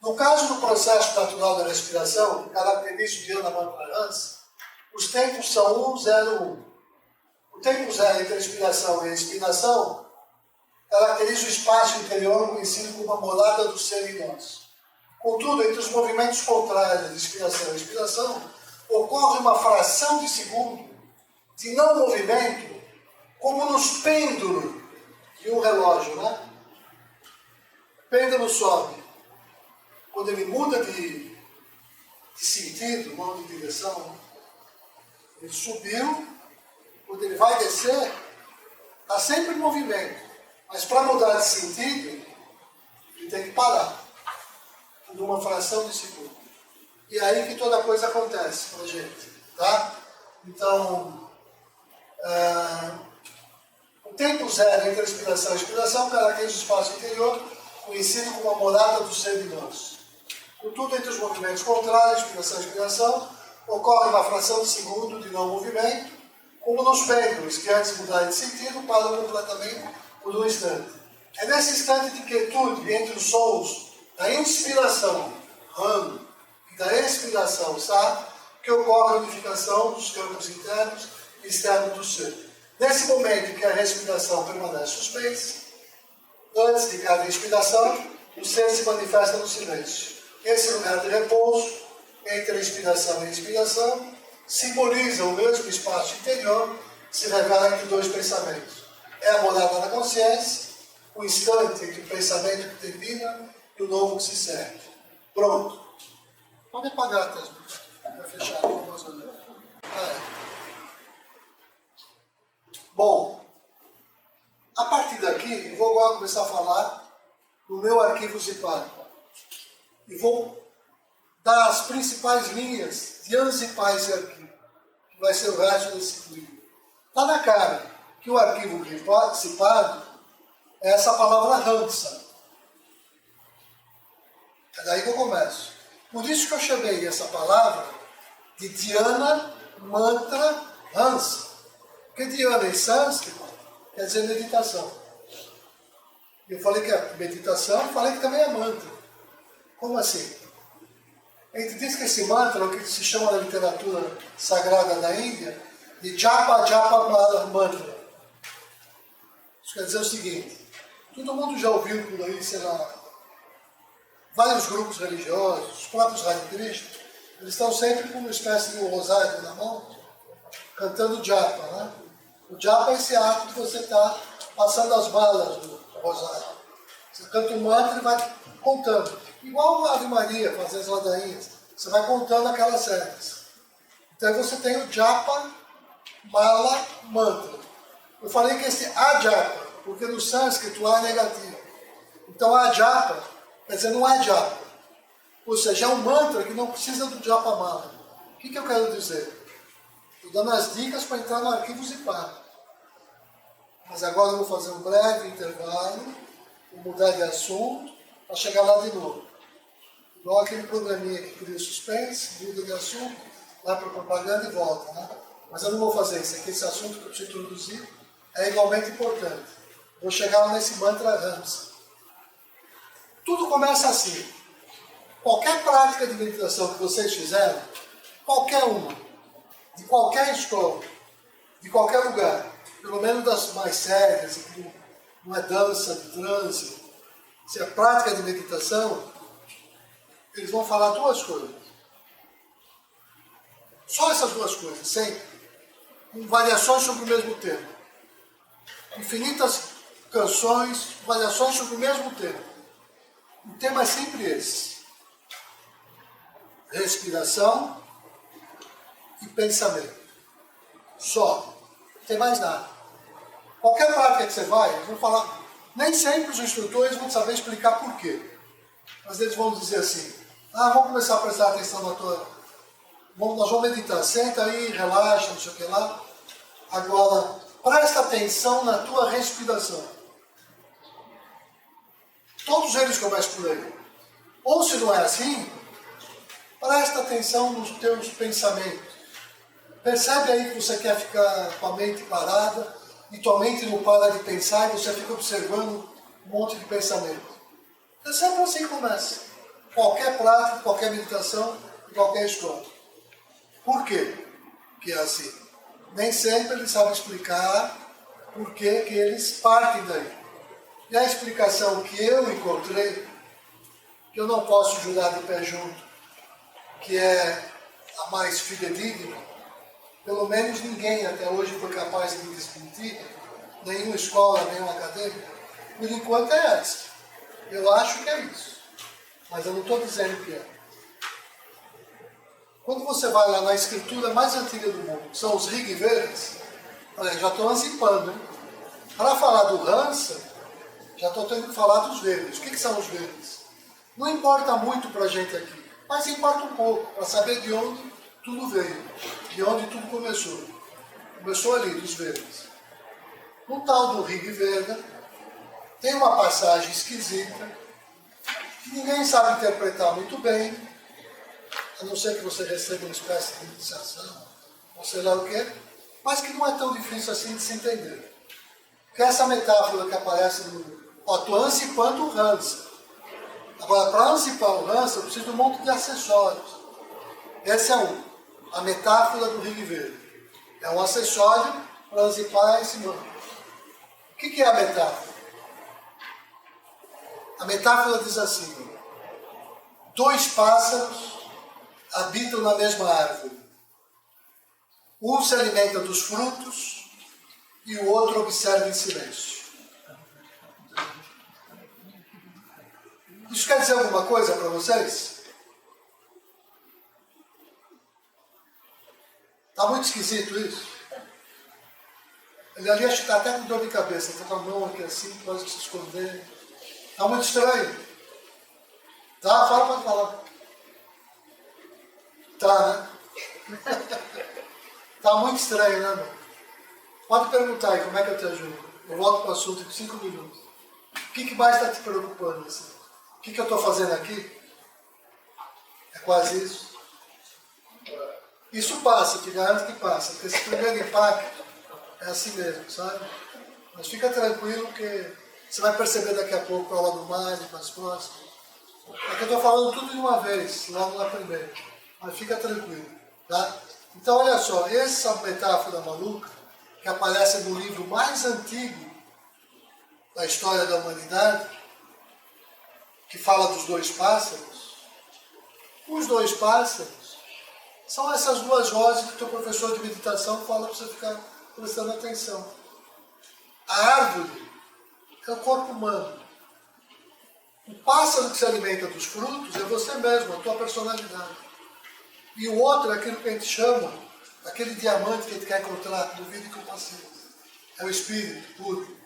No caso do processo natural da respiração, que caracteriza o Dhyana Mantra Hamsa, os tempos são 1, 0, 1. O tempo 0 entre a inspiração e a expiração caracteriza o espaço interior conhecido como a morada do ser em nós. Contudo, entre os movimentos contrários de inspiração e expiração, ocorre uma fração de segundo de não movimento, como nos pêndulos de um relógio, né? O pêndulo sobe. Quando ele muda de sentido, não de direção, ele subiu, quando ele vai descer, está sempre em movimento. Mas para mudar de sentido, ele tem que parar. Por uma fração de segundo. E é aí que toda coisa acontece para a gente. Tá? Então, o tempo zero entre a inspiração e a expiração caracteriza o espaço interior, conhecido como a morada do ser de nós. Contudo, entre os movimentos contrários, inspiração e expiração, ocorre uma fração de segundo de não movimento, como nos pêndulos, que antes de mudarem de sentido, param completamente por um instante. É nesse instante de quietude entre os sons da inspiração, RAM, e da expiração, SA, que ocorre a unificação dos campos internos e externos do ser. Nesse momento em que a respiração permanece suspensa, antes de cada inspiração, o ser se manifesta no silêncio. Esse lugar de repouso, entre a inspiração e a expiração, simboliza o mesmo espaço interior que se revela entre dois pensamentos. É a morada da consciência, o instante entre o pensamento que termina e o novo que se segue. Pronto. Pode apagar, Tesma. Vai fechar. Bom, a partir daqui, eu vou agora começar a falar no meu arquivo zipado. E vou dar as principais linhas de unzipar esse arquivo, que vai ser o resto desse livro. Está na cara que o arquivo zipado é essa palavra Hansa. É daí que eu começo. Por isso que eu chamei essa palavra de Dhyana Mantra Hansa. Porque Dhyana em sânscrito quer dizer meditação. Eu falei que é meditação, falei que também é mantra. Como assim? A gente diz que esse mantra, o que se chama na literatura sagrada da Índia, de Japa Japa Mantra. Isso quer dizer o seguinte, todo mundo já ouviu por aí, sei lá, vários grupos religiosos, os próprios Hare Krishna, eles estão sempre com uma espécie de um rosário na mão, cantando Japa, né? O Japa é esse ato que você está passando as balas do rosário. Você canta um mantra e vai contando. Igual a Ave Maria, fazer as ladainhas. Você vai contando aquelas séries. Então você tem o Japa, Mala, Mantra. Eu falei que esse Ajapa, porque no sânscrito A é negativo. Então Ajapa quer dizer não é Japa. Ou seja, é um mantra que não precisa do Japa Mala. O que eu quero dizer? Estou dando as dicas para entrar no arquivo zipado. Mas agora eu vou fazer um breve intervalo, vou mudar de assunto, para chegar lá de novo. Igual aquele programinha que cria suspense, muda de assunto, vai para a propaganda e volta, né? Mas eu não vou fazer isso aqui, esse assunto que eu preciso introduzir é igualmente importante. Vou chegar nesse mantra Ramsa. Tudo começa assim. Qualquer prática de meditação que vocês fizeram, qualquer uma, de qualquer escola, de qualquer lugar, pelo menos das mais sérias, que não é dança, de transe, se é prática de meditação, eles vão falar duas coisas. Só essas duas coisas, sempre. Com variações sobre o mesmo tema. Infinitas canções, variações sobre o mesmo tema. O tema é sempre esse. Respiração e pensamento. Só. Não tem mais nada. Qualquer prática que você vai, eles vão falar. Nem sempre os instrutores vão saber explicar por quê. Mas eles vão dizer assim, vamos começar a prestar atenção na tua... Nós vamos meditar, senta aí, relaxa, não sei o que lá. Agora, presta atenção na tua respiração. Todos eles começam por aí. Ou se não é assim, presta atenção nos teus pensamentos. Percebe aí que você quer ficar com a mente parada e tua mente não para de pensar e você fica observando um monte de pensamento. É sempre assim que começa. Qualquer prática, qualquer meditação, qualquer escola. Por quê que é assim? Nem sempre eles sabem explicar por que eles partem daí. E a explicação que eu encontrei, eu não posso jurar de pé junto, que é a mais fidedigna, pelo menos ninguém até hoje foi capaz de me desmentir, nenhuma escola, nenhum acadêmico, por enquanto é essa. Eu acho que é isso, mas eu não estou dizendo que é. Quando você vai lá na escritura mais antiga do mundo, que são os Rigvedas, olha, já estou antecipando, hein? Para falar do Hansa, já estou tendo que falar dos Vedas. O que são os Vedas? Não importa muito para a gente aqui, mas importa um pouco, para saber de onde tudo veio, de onde tudo começou. Começou ali, dos Vedas. No tal do Rigveda, tem uma passagem esquisita, que ninguém sabe interpretar muito bem, a não ser que você receba uma espécie de iniciação, ou sei lá o quê, mas que não é tão difícil assim de se entender. Que essa metáfora que aparece no... Ó, estou antecipando o Hansa. Agora, para antecipar o Hansa, eu preciso de um monte de acessórios. Esse é um. A metáfora do Rigveda. É um acessório para antecipar esse nome. O que é a metáfora? A metáfora diz assim: dois pássaros habitam na mesma árvore. Um se alimenta dos frutos e o outro observa em silêncio. Isso quer dizer alguma coisa para vocês? Está muito esquisito isso? Ele ali acho que está até com dor de cabeça, está com a mão aqui assim, quase se escondendo. Está muito estranho. Tá? Fala, pode falar. Tá, né? Tá muito estranho, né, meu? Pode perguntar aí, como é que eu te ajudo? Eu volto para o assunto em 5 minutos. O que mais está te preocupando, assim? O que eu estou fazendo aqui? É quase isso. Isso passa, te garanto que passa, porque esse primeiro impacto é assim mesmo, sabe? Mas fica tranquilo que você vai perceber daqui a pouco a aula do mais, mais próximo. É que eu estou falando tudo de uma vez, logo na primeira. Mas fica tranquilo, tá? Então, olha só, essa metáfora maluca, que aparece no livro mais antigo da história da humanidade, que fala dos dois pássaros, os dois pássaros são essas duas vozes que o teu professor de meditação fala para você ficar prestando atenção. A árvore é o corpo humano. O pássaro que se alimenta dos frutos é você mesmo, a tua personalidade. E o outro é aquilo que a gente chama, aquele diamante que a gente quer encontrar no vídeo que eu passei. É o espírito puro.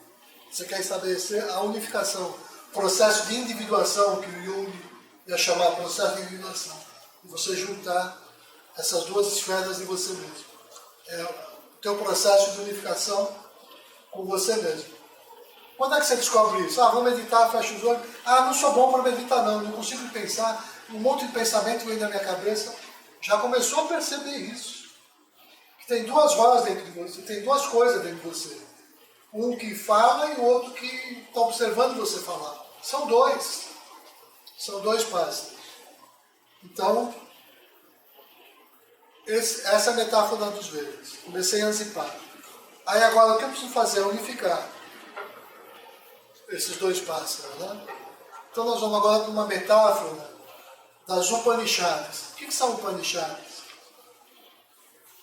Você quer estabelecer a unificação, processo de individuação, que o Jung ia chamar processo de individuação. E você juntar essas duas esferas de você mesmo. É o teu processo de unificação com você mesmo. Quando é que você descobre isso? Ah, vou meditar, fecho os olhos. Ah, não sou bom para meditar não consigo pensar. Um monte de pensamento vem na minha cabeça. Já começou a perceber isso. Que tem duas vozes dentro de você, tem duas coisas dentro de você. Um que fala e o outro que está observando você falar. São dois. São dois pássaros. Então, essa é a metáfora dos Vedas. Comecei a antecipar. Aí agora o que eu preciso fazer é unificar esses dois pássaros, né? Então nós vamos agora para uma metáfora das Upanishads. O que são Upanishads?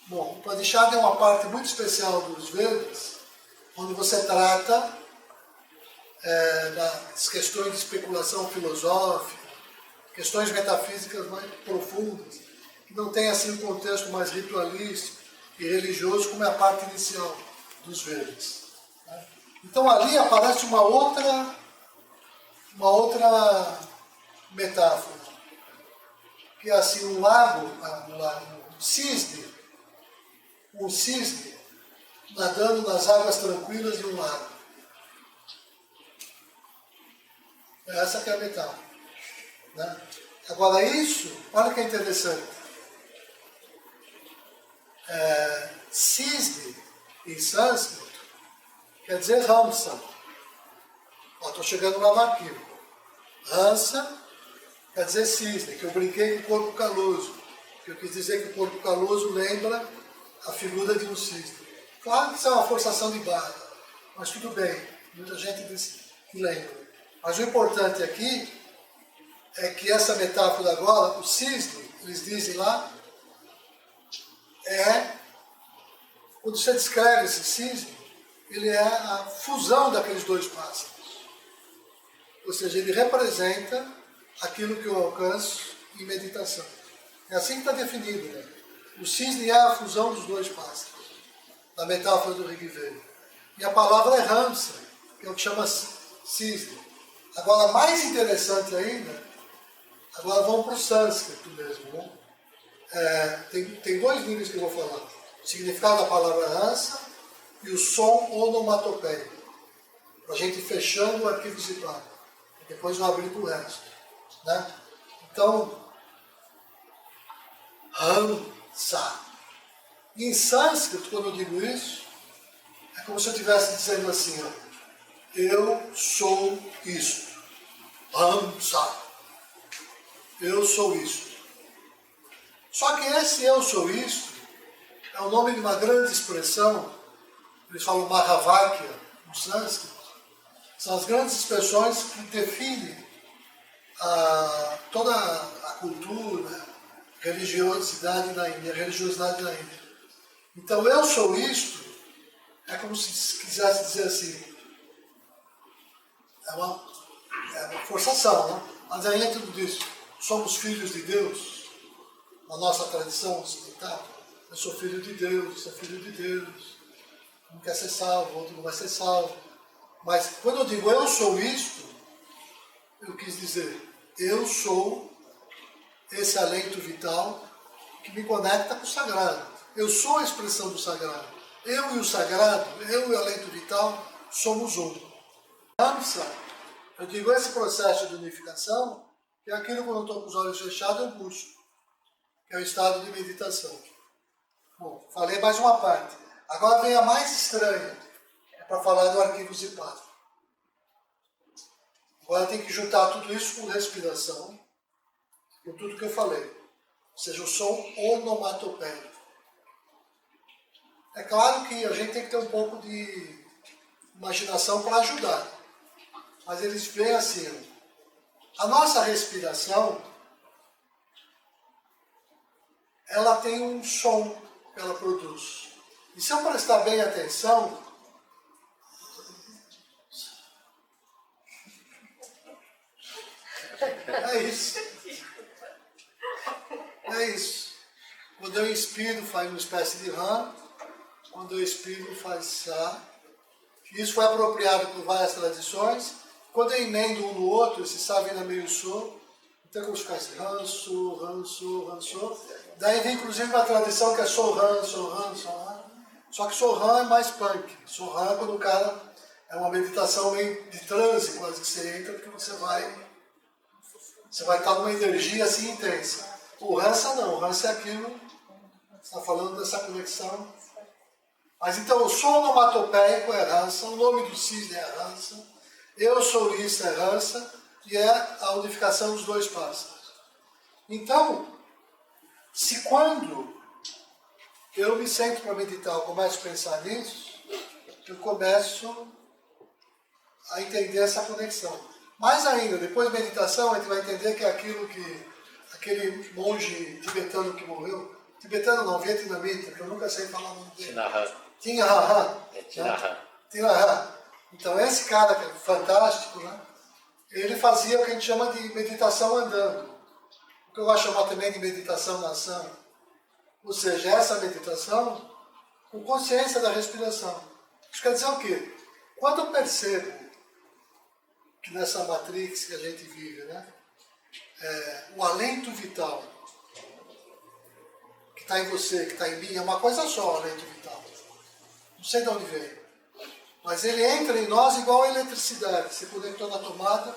Bom, Upanishad é uma parte muito especial dos Vedas, onde você trata das questões de especulação filosófica, questões metafísicas mais profundas, que não tem assim um contexto mais ritualístico e religioso como é a parte inicial dos Vedas. Então ali aparece uma outra metáfora, que é assim um cisne nadando nas águas tranquilas de um lago. Essa que é a metáfora. Né? Agora isso, olha que é interessante. Cisne, em sânscrito, quer dizer Ramsa. Estou chegando lá no arquivo. Ramsa quer dizer cisne, que eu brinquei com o corpo caloso. Que eu quis dizer que o corpo caloso lembra a figura de um cisne. Claro que isso é uma forçação de barra, mas tudo bem. Muita gente diz que lembra. Mas o importante aqui é que essa metáfora agora, o cisne, eles dizem lá, quando você descreve esse cisne, ele é a fusão daqueles dois pássaros. Ou seja, ele representa aquilo que eu alcanço em meditação. É assim que está definido, né? O cisne é a fusão dos dois pássaros, na metáfora do Rigveda. E a palavra é Hamsa, que é o que chama cisne. Agora, mais interessante ainda, agora vamos para o sânscrito mesmo, né? Tem dois níveis que eu vou falar. O significado da palavra Hamsa e o som onomatopeico. Para a gente ir fechando o arquivo citado. Depois eu abrir para o resto. Né? Então, Hamsa. Em sânscrito, quando eu digo isso, é como se eu estivesse dizendo assim, ó, eu sou isto. Hamsa. Eu sou isto. Só que esse eu sou isto é o nome de uma grande expressão, eles falam Mahavakya no sânscrito, são as grandes expressões que definem toda a cultura, religiosidade na Índia, Então, eu sou isto, é como se quisesse dizer assim, é uma forçação, né? Mas aí é tudo isso. Somos filhos de Deus, na nossa tradição ocidental. Eu sou filho de Deus, eu sou filho de Deus. Um quer ser salvo, outro não vai ser salvo. Mas quando eu digo eu sou isto, eu quis dizer, eu sou esse alento vital que me conecta com o sagrado. Eu sou a expressão do sagrado. Eu e o sagrado, eu e o alento vital, somos um. Hamsa, eu digo esse processo de unificação, que é aquilo quando eu estou com os olhos fechados, eu busco, que é o estado de meditação. Bom, falei mais uma parte. Agora vem a mais estranha, para falar do arquivo zipado. Agora tem que juntar tudo isso com respiração, com tudo que eu falei. Ou seja, o som onomatopeico. É claro que a gente tem que ter um pouco de imaginação para ajudar. Mas eles veem assim, a nossa respiração, ela tem um som que ela produz. E se eu prestar bem atenção, é isso. É isso. Quando eu inspiro, faz uma espécie de Ram. Quando eu expiro, faz Sa. Isso foi apropriado por várias tradições. Quando eu emendo um no outro, esse Sa vira meio So. Então, como se faz Ram, So, Ram, So, Ram, So. Daí vem, inclusive, uma tradição que é So, Ram, So, Ram, So, Ram. Só que So, Ram é mais punk. So, Ram é quando o cara... É uma meditação meio de transe, quase que você entra, porque você vai estar numa energia assim intensa. O Hansa não, o Hansa é aquilo, você está falando dessa conexão. Mas então o som onomatopeico é Hansa, o nome do cisne é Hansa, eu sou isso é Hansa, e é a unificação dos dois pássaros. Então, se quando eu me sento para meditar, eu começo a pensar nisso, eu começo a entender essa conexão. Mais ainda, depois da meditação, a gente vai entender que é aquilo que aquele monge tibetano que morreu, tibetano não, vietnamita, que eu nunca sei falar o nome dele. Tinahan. Tinahan. Então esse cara que é fantástico, né? Ele fazia o que a gente chama de meditação andando. O que eu gosto de chamar também de meditação na ação. Ou seja, essa meditação com consciência da respiração. Isso quer dizer o quê? Quando eu percebo que nessa matrix que a gente vive, né? O alento vital que está em você, que está em mim, é uma coisa só, o alento vital. Não sei de onde veio. Mas ele entra em nós igual a eletricidade. Você conectou na tomada,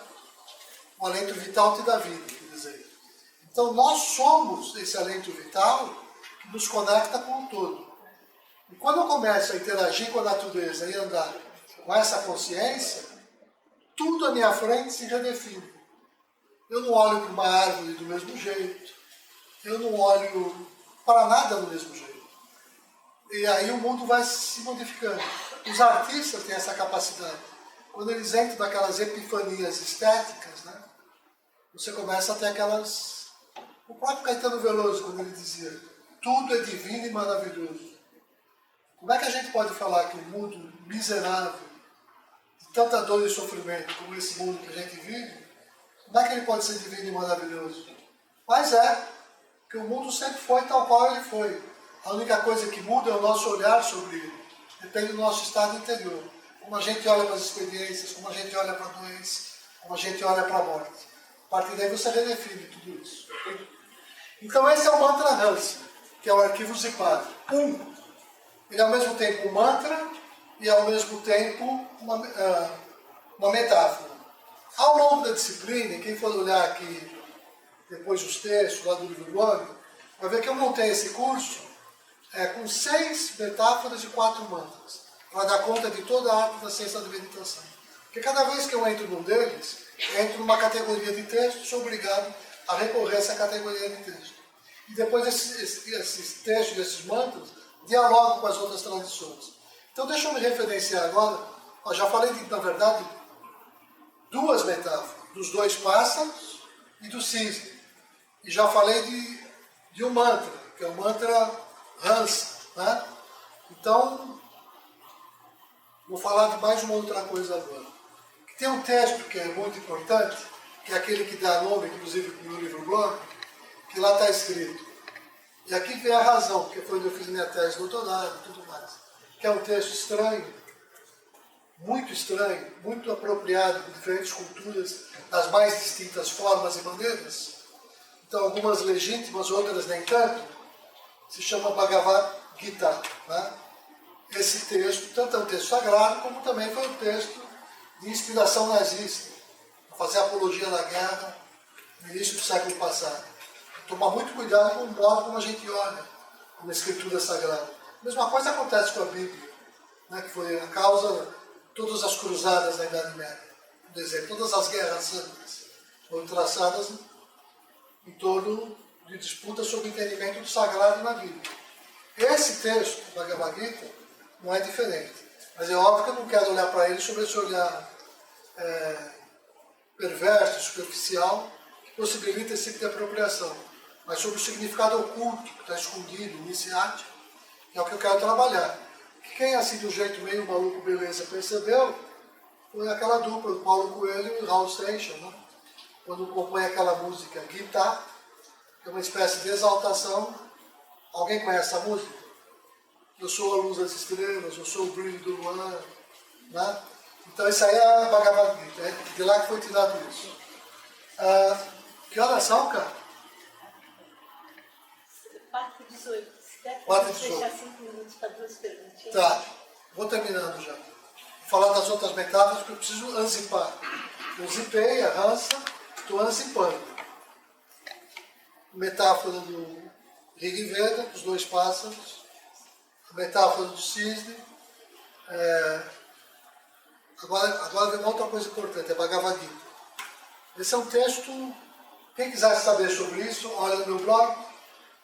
o alento vital te dá vida, quer dizer. Então nós somos esse alento vital que nos conecta com o todo. E quando eu começo a interagir com a natureza e andar com essa consciência, tudo à minha frente se redefine. Eu não olho para uma árvore do mesmo jeito. Eu não olho para nada do mesmo jeito. E aí o mundo vai se modificando. Os artistas têm essa capacidade. Quando eles entram naquelas epifanias estéticas, né? você começa a ter aquelas... O próprio Caetano Veloso, quando ele dizia, tudo é divino e maravilhoso. Como é que a gente pode falar que um mundo miserável, de tanta dor e sofrimento como esse mundo que a gente vive, como é que ele pode ser divino e maravilhoso? Mas é, que o mundo sempre foi tal qual ele foi. A única coisa que muda é o nosso olhar sobre ele. Depende do nosso estado interior. Como a gente olha para as experiências, como a gente olha para a doença, como a gente olha para a morte. A partir daí você redefine tudo isso. Então esse é o mantra Hansa, que é o arquivo zipado. Ele é ao mesmo tempo um mantra e ao mesmo tempo uma metáfora. Ao longo da disciplina, quem for olhar aqui depois os textos lá do livro do homem, vai ver que eu montei esse curso com 6 metáforas e 4 mantras, para dar conta de toda a arte da ciência da meditação. Porque cada vez que eu entro num deles, eu entro numa categoria de texto, sou obrigado a recorrer a essa categoria de texto. E depois esses textos, esses mantras, dialogam com as outras tradições. Então deixa eu me referenciar agora, eu já falei, na verdade, 2 metáforas, dos 2 pássaros e do cisne. E já falei de um mantra, que é o mantra Hansa. Né? Então, vou falar de mais uma outra coisa agora. Tem um texto que é muito importante, que é aquele que dá nome, inclusive, para o meu livro blog, que lá está escrito. E aqui vem a razão, porque foi onde eu fiz minha tese de doutorado e tudo mais. Que é um texto estranho, muito apropriado por diferentes culturas, das mais distintas formas e maneiras. Então, algumas legítimas, outras nem tanto, se chama Bhagavad Gita. Né? Esse texto, tanto é um texto sagrado, como também foi um texto de inspiração nazista, para fazer apologia da guerra no início do século passado. Tomar muito cuidado com o modo como a gente olha uma escritura sagrada. A mesma coisa acontece com a Bíblia, né, que foi a causa de todas as cruzadas da Idade Média. Por exemplo, todas as guerras santas foram traçadas em torno de disputas sobre o entendimento do sagrado na Bíblia. Esse texto, do Bhagavad Gita, não é diferente. Mas é óbvio que eu não quero olhar para ele sobre esse olhar perverso, superficial, que possibilita esse tipo de apropriação. Mas sobre o significado oculto, que está escondido, iniciático, que é o que eu quero trabalhar. Que quem assim do jeito meio maluco beleza percebeu, foi aquela dupla, Paulo Coelho e Raul Seixas, né? Quando compõe aquela música Guitar, que é uma espécie de exaltação. Alguém conhece essa música? Eu sou a luz das estrelas, eu sou o brilho do luar. Né? Então isso aí é a Bhagavad Gita, é de lá que foi tirado isso. Que horas são, cara? 4h18. Se der 4 para e 18. deixar 5 minutos para 2 perguntinhas. Tá, vou terminando já. Vou falar das outras metáforas porque eu preciso anzipar. Eu zipei a Hansa, estou anzipando. Metáfora do Rig Veda, dos 2 pássaros. A metáfora do cisne. Agora vem uma outra coisa importante, é Bhagavad Gita. Esse é um texto, quem quiser saber sobre isso, olha no meu blog.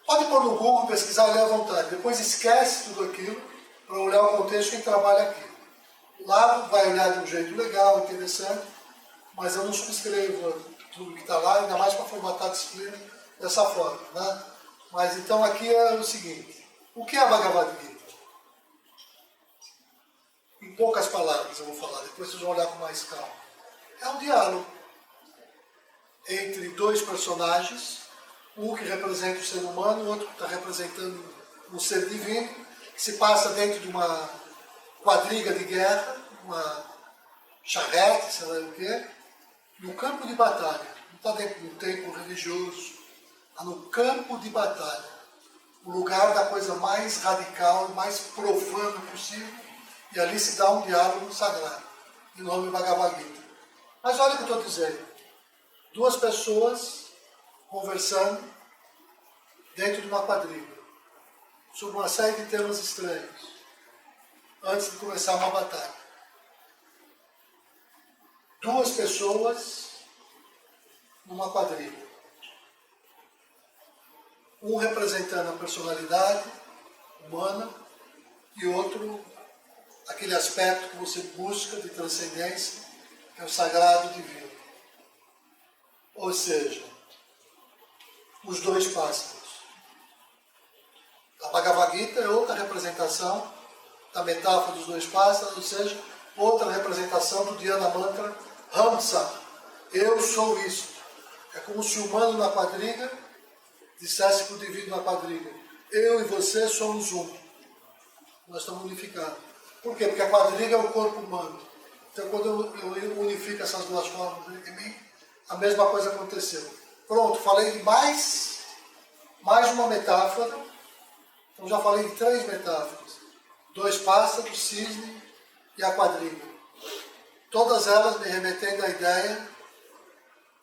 Pode pôr no Google, pesquisar, ler à vontade. Depois esquece tudo aquilo para olhar o contexto quem trabalha aqui. Lá vai olhar de um jeito legal, interessante, mas eu não subscrevo tudo que está lá, ainda mais para formatar a disciplina dessa forma. Né? Mas então aqui é o seguinte, o que é a Bhagavad Gita? Em poucas palavras eu vou falar, depois vocês vão olhar com mais calma. É um diálogo entre 2 personagens, um que representa o ser humano, o outro que está representando um ser divino, que se passa dentro de uma quadriga de guerra, uma charrete, sei lá o quê, no campo de batalha. Não está dentro de um templo religioso, está no campo de batalha. O lugar da coisa mais radical, mais profana possível, e ali se dá um diálogo sagrado, em nome do Bhagavad Gita. Mas olha o que eu estou dizendo. 2 pessoas conversando dentro de uma quadrilha, sobre uma série de temas estranhos, antes de começar uma batalha. 2 pessoas numa quadrilha. Um representando a personalidade humana e outro aquele aspecto que você busca de transcendência, que é o sagrado divino. Ou seja, os dois pássaros. A Bhagavad Gita é outra representação da metáfora dos dois pássaros, ou seja, outra representação do Dhyana Mantra Hamsa. Eu sou isto. É como se o humano na quadriga dissesse para o divino na quadriga: eu e você somos um. Nós estamos unificados. Por quê? Porque a quadriga é o corpo humano. Então, quando eu unifico essas duas formas em mim, a mesma coisa aconteceu. Pronto, falei de mais uma metáfora. Então, já falei de 3 metáforas. 2 pássaros, cisne e a quadriga. Todas elas me remetendo à ideia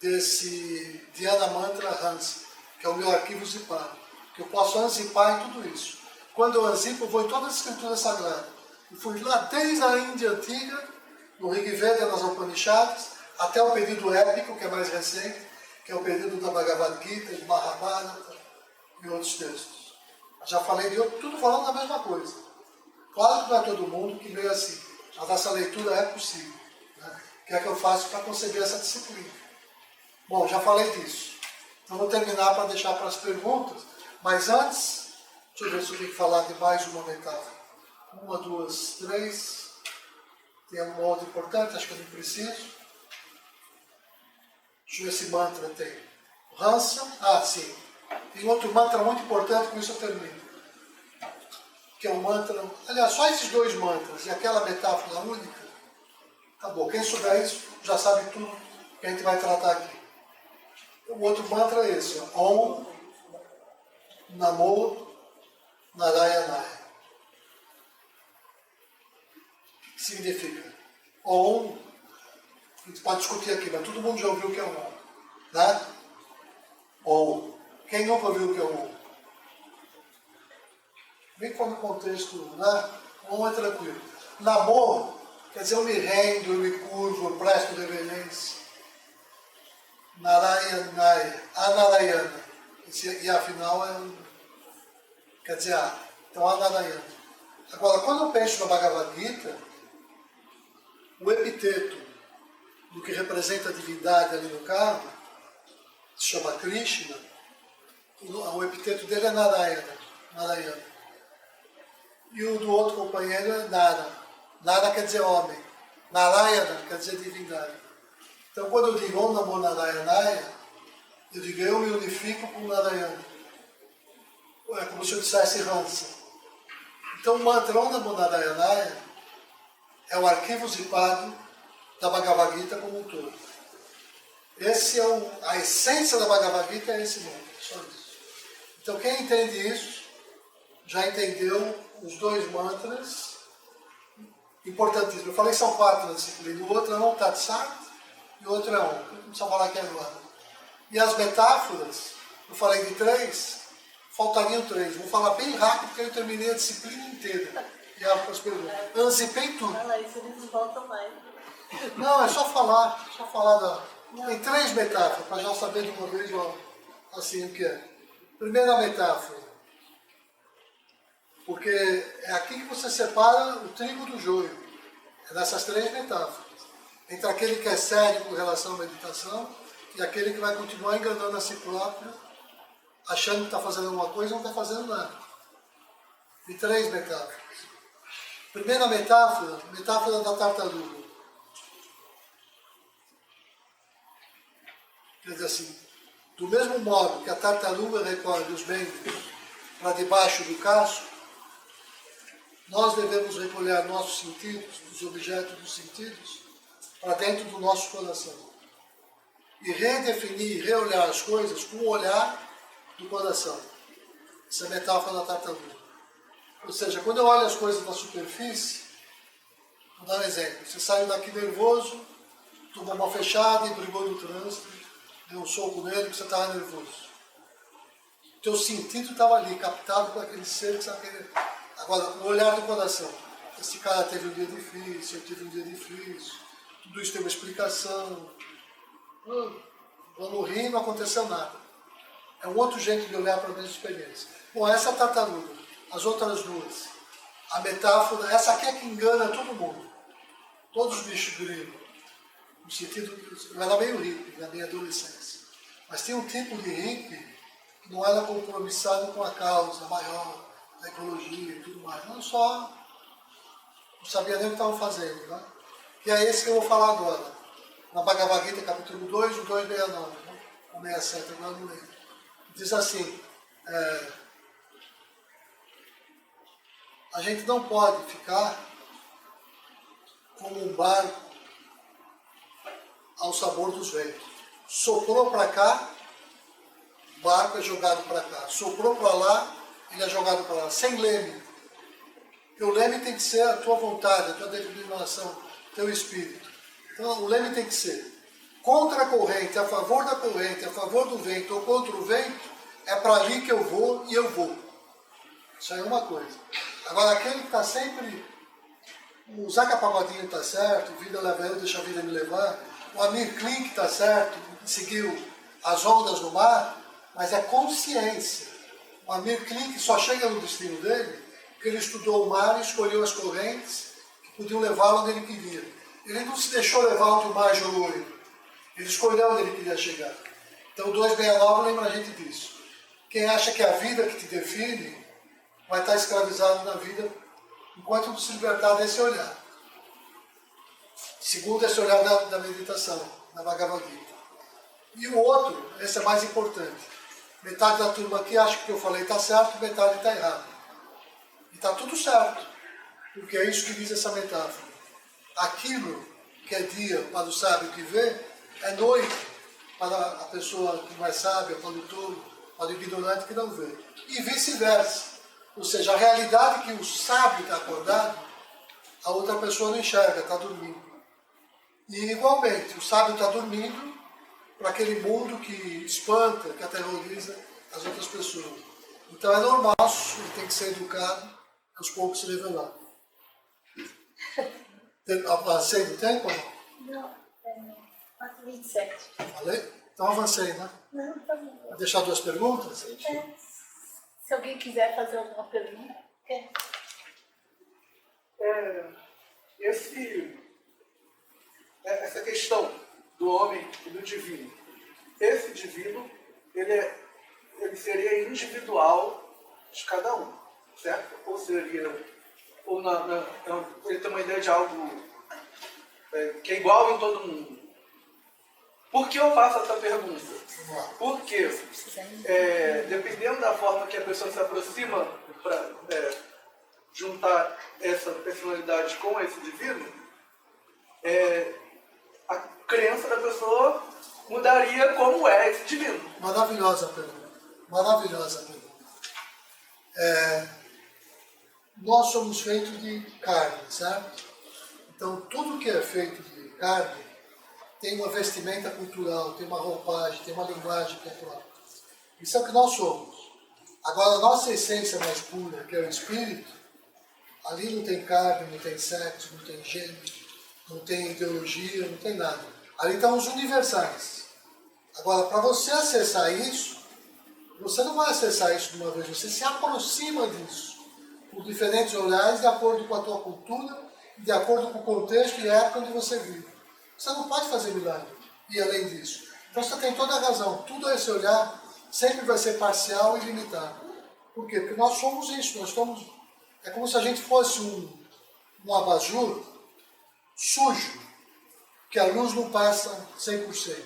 desse Dhyana Mantra Hansa, que é o meu arquivo zipado, que eu posso unzipar em tudo isso. Quando eu unzipo, eu vou em toda a escritura sagrada. Eu fui lá desde a Índia Antiga, no Rig Veda, nas Upanishads, até o período épico, que é mais recente, que é o período da Bhagavad Gita, de Mahabharata e outros textos. Já falei de outro, tudo falando da mesma coisa. Claro que não é todo mundo que lê assim, mas essa leitura é possível. Né? O que é que eu faço para conceber essa disciplina? Bom, já falei disso. Então vou terminar para deixar para as perguntas, mas antes, deixa eu ver se eu tenho que falar de mais uma metáfora. 1, 2, 3. Tem alguma outra importante? Acho que eu não preciso. Deixa eu ver se mantra tem. Hansa. Ah, sim. Tem outro mantra muito importante, com isso eu termino. Que é um mantra... Aliás, só esses 2 mantras e aquela metáfora única, acabou. Quem souber isso já sabe tudo que a gente vai tratar aqui. O outro mantra é esse. Om Namo Narayanaya. O que significa? Om, a gente pode discutir aqui, mas todo mundo já ouviu o que é Om. Né? Om. Quem nunca ouviu o que é Om? Vem com o contexto, né? Om é tranquilo. Namo quer dizer eu me rendo, eu me curvo, eu presto reverência. Narayanaya, Anarayana. E afinal quer dizer então Anarayana. Agora, quando eu penso na Bhagavad Gita, o epiteto do que representa a divindade ali no carro se chama Krishna. O epiteto dele é Narayana. E o do outro companheiro é Nara. Nara quer dizer homem. Narayana quer dizer divindade. Então, quando eu digo Om Namo Narayanaya, eu digo eu me unifico com Narayana. É como se eu dissesse Hansa. Então, o mantra Om Namo Narayanaya é o arquivo zipado da Bhagavad Gita como um todo. Esse é a essência da Bhagavad Gita, é esse mantra, só isso. Então, quem entende isso, já entendeu os 2 mantras importantíssimos. Eu falei que são 4 na disciplina. O outro é Om Tat Sat e o outro é Om. Não precisa falar aqui agora. E as metáforas, eu falei de 3, faltariam 3. Vou falar bem rápido porque eu terminei a disciplina inteira. E abro para as perguntas. Anzipei tudo. Fala isso, eles não voltam mais. Não, é só falar da... Tem 3 metáforas, para já saber de uma vez assim o que é. Primeira metáfora. Porque é aqui que você separa o trigo do joio. É nessas 3 metáforas. Entre aquele que é sério com relação à meditação e aquele que vai continuar enganando a si próprio, achando que está fazendo alguma coisa e não está fazendo nada. De 3 metáforas. Primeira metáfora da tartaruga. Quer dizer assim, do mesmo modo que a tartaruga recolhe os membros para debaixo do casco, nós devemos recolher nossos sentidos, os objetos dos sentidos, para dentro do nosso coração. E redefinir, reolhar as coisas com o olhar do coração. Essa é a metáfora da tartaruga. Ou seja, quando eu olho as coisas na superfície, vou dar um exemplo. Você saiu daqui nervoso, tomou uma fechada e brigou no trânsito, deu um soco nele porque você estava nervoso. O teu sentido estava ali, captado por aquele ser que está querendo. Agora, o olhar do coração. Esse cara teve um dia difícil, eu tive um dia difícil, tudo isso tem uma explicação. Vamos rir, não aconteceu nada. É um outro jeito de olhar para a mesma experiência. Bom, essa é a tartaruga. As outras 2. A metáfora, essa aqui é que engana todo mundo. Todos os bichos grilos. No sentido, eu era meio hippie na minha adolescência. Mas tem um tipo de hippie que não era compromissado com a causa maior, da ecologia e tudo mais. Não só, não sabia nem o que estavam fazendo. Né? E é esse que eu vou falar agora. Na Bhagavad Gita, capítulo 2, o 269, né? O 67, agora não lembro. Diz assim, a gente não pode ficar como um barco ao sabor dos ventos. Soprou para cá, o barco é jogado para cá. Soprou para lá, ele é jogado para lá. Sem leme. Porque o leme tem que ser a tua vontade, a tua determinação, teu espírito. Então o leme tem que ser contra a corrente, a favor da corrente, a favor do vento ou contra o vento, é para ali que eu vou e eu vou. Isso aí é uma coisa. Agora aquele que está sempre... O Zeca Pagodinho está certo, vida leva eu, deixa a vida me levar. O Amir Klink está certo, seguiu as ondas do mar, mas é consciência. O Amir Klink só chega no destino dele porque ele estudou o mar e escolheu as correntes que podiam levá-lo onde ele queria. Ele não se deixou levar onde o mar jogou ele. Ele escolheu onde ele queria chegar. Então o 269 lembra a gente disso. Quem acha que é a vida que te define vai estar escravizado na vida enquanto não se libertar desse olhar. Segundo esse olhar da meditação, da Bhagavad Gita. E o outro, esse é mais importante. Metade da turma aqui acha que o que eu falei está certo, metade está errado. E está tudo certo, porque é isso que diz essa metáfora. Aquilo que é dia para o sábio que vê, é noite para a pessoa que não é sábia, para o tolo, para o ignorante que não vê. E vice-versa. Ou seja, a realidade que o sábio está acordado, a outra pessoa não enxerga, está dormindo. E igualmente, o sábio está dormindo para aquele mundo que espanta, que aterroriza as outras pessoas. Então é normal, ele tem que ser educado, aos poucos se revelar. Avancei no tempo? Não, 4h27. Falei? Então avancei, né? Não, tá bom. Vou deixar 2 perguntas? Se alguém quiser fazer alguma pergunta, quer? Essa questão do homem e do divino. Esse divino, ele seria individual de cada um, certo? Ou seria, ele tem uma ideia de algo que é igual em todo mundo. Por que eu faço essa pergunta? Porque, dependendo da forma que a pessoa se aproxima para juntar essa personalidade com esse divino, a crença da pessoa mudaria como é esse divino. Maravilhosa pergunta. Maravilhosa pergunta. Nós somos feitos de carne, certo? Então, tudo que é feito de carne tem uma vestimenta cultural, tem uma roupagem, tem uma linguagem que é própria. Isso é o que nós somos. Agora, a nossa essência mais pura, que é o espírito, ali não tem carne, não tem sexo, não tem gênero, não tem ideologia, não tem nada. Ali estão os universais. Agora, para você acessar isso, você não vai acessar isso de uma vez, você se aproxima disso, por diferentes olhares, de acordo com a tua cultura, de acordo com o contexto e a época onde você vive. Você não pode fazer milagre e além disso. Então você tem toda a razão. Tudo esse olhar sempre vai ser parcial e limitado. Por quê? Porque nós somos isso. Nós somos... É como se a gente fosse um abajur sujo, que a luz não passa 100%.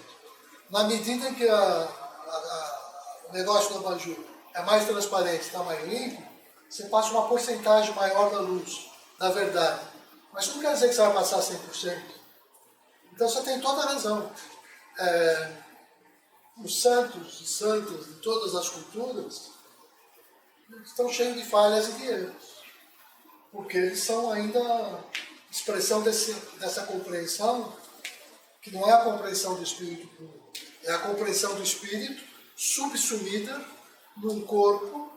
Na medida em que o negócio do abajur é mais transparente, está mais limpo, você passa uma porcentagem maior da luz, da verdade. Mas isso não quer dizer que você vai passar 100%. Então você tem toda a razão. Os santos e santas de todas as culturas estão cheios de falhas e de erros. Porque eles são ainda expressão dessa compreensão, que não é a compreensão do espírito puro. É a compreensão do espírito subsumida num corpo,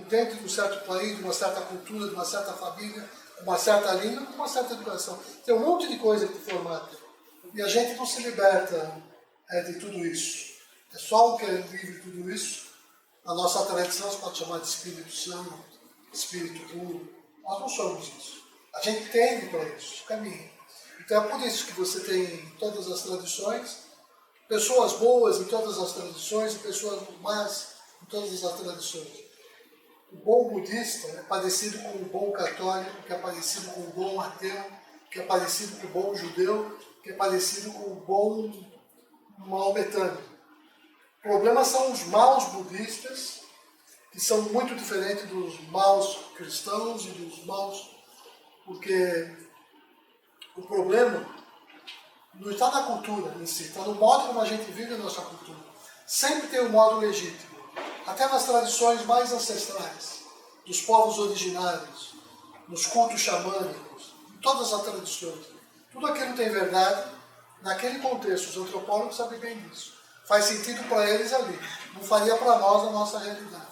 dentro de um certo país, de uma certa cultura, de uma certa família, uma certa língua, uma certa educação. Tem um monte de coisa que formata. E a gente não se liberta de tudo isso. É só o que é livre de tudo isso. A nossa tradição se pode chamar de espírito santo, espírito puro. Nós não somos isso. A gente tende para isso, caminha. Então é por isso que você tem todas as tradições pessoas boas em todas as tradições e pessoas más em todas as tradições. O bom budista é parecido com o bom católico, que é parecido com o bom ateu, que é parecido com o bom judeu, que é parecido com o bom maometano. O problema são os maus budistas, que são muito diferentes dos maus cristãos e dos maus, porque o problema não está na cultura em si, está no modo como a gente vive a nossa cultura. Sempre tem um modo legítimo. Até nas tradições mais ancestrais, dos povos originários, nos cultos xamânicos, em todas as tradições. Tudo aquilo tem verdade, naquele contexto, os antropólogos sabem bem disso. Faz sentido para eles ali, não faria para nós a nossa realidade.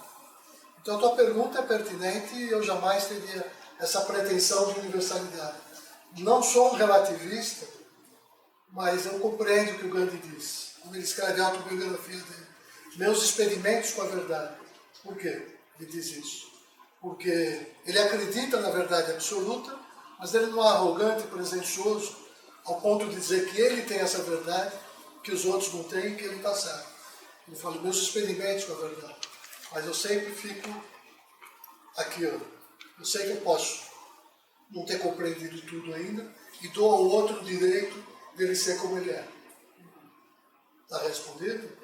Então a tua pergunta é pertinente e eu jamais teria essa pretensão de universalidade. Não sou um relativista, mas eu compreendo o que o Gandhi diz, quando ele escreve a autobiografia dele. Meus experimentos com a verdade. Por quê? Ele diz isso. Porque ele acredita na verdade absoluta, mas ele não é arrogante e presunçoso ao ponto de dizer que ele tem essa verdade, que os outros não têm e que ele está certo. Ele fala, meus experimentos com a verdade. Mas eu sempre fico aqui, ó. Eu sei que eu posso não ter compreendido tudo ainda e dou ao outro o direito dele ser como ele é. Está respondido?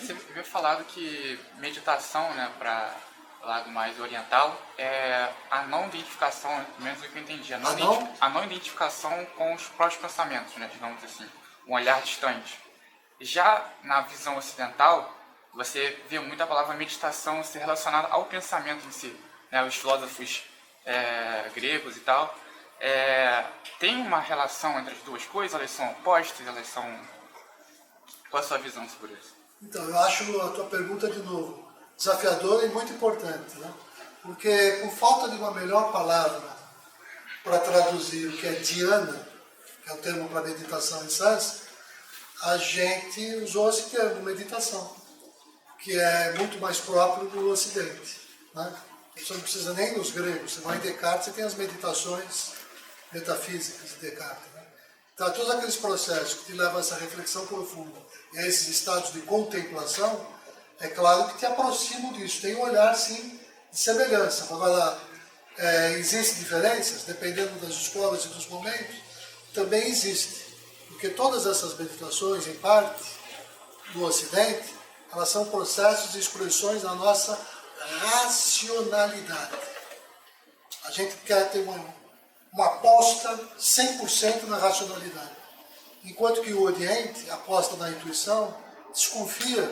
Você havia falado que meditação, né, para o lado mais oriental, é a não identificação, pelo menos o que eu entendi, a não identificação com os próprios pensamentos, né, digamos assim, um olhar distante. Já na visão ocidental, você vê muito a palavra meditação ser relacionada ao pensamento em si, né, os filósofos gregos e tal. Tem uma relação entre as duas coisas? Elas são opostas? Elas são... Qual a sua visão sobre isso? Então, eu acho a tua pergunta, de novo, desafiadora e muito importante, né? Porque por falta de uma melhor palavra para traduzir o que é dhyana, que é o termo para meditação em sânscrito, a gente usou esse termo, meditação, que é muito mais próprio do Ocidente, né? Você não precisa nem dos gregos, você vai em Descartes, você tem as meditações metafísicas de Descartes, né? Então, todos aqueles processos que te levam a essa reflexão profunda e a esses estados de contemplação, é claro que te aproximam disso. Tem um olhar, sim, de semelhança. Agora, existem diferenças, dependendo das escolas e dos momentos? Também existe. Porque todas essas meditações, em parte, do Ocidente, elas são processos e expressões da nossa racionalidade. A gente quer ter uma aposta 100% na racionalidade. Enquanto que o Oriente aposta na intuição, desconfia,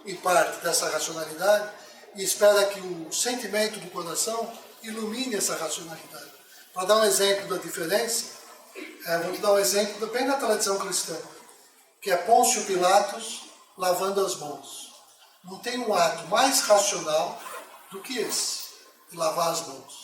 em parte, dessa racionalidade e espera que o sentimento do coração ilumine essa racionalidade. Para dar um exemplo da diferença, vou te dar um exemplo bem da tradição cristã, que é Pôncio Pilatos lavando as mãos. Não tem um ato mais racional do que esse, de lavar as mãos.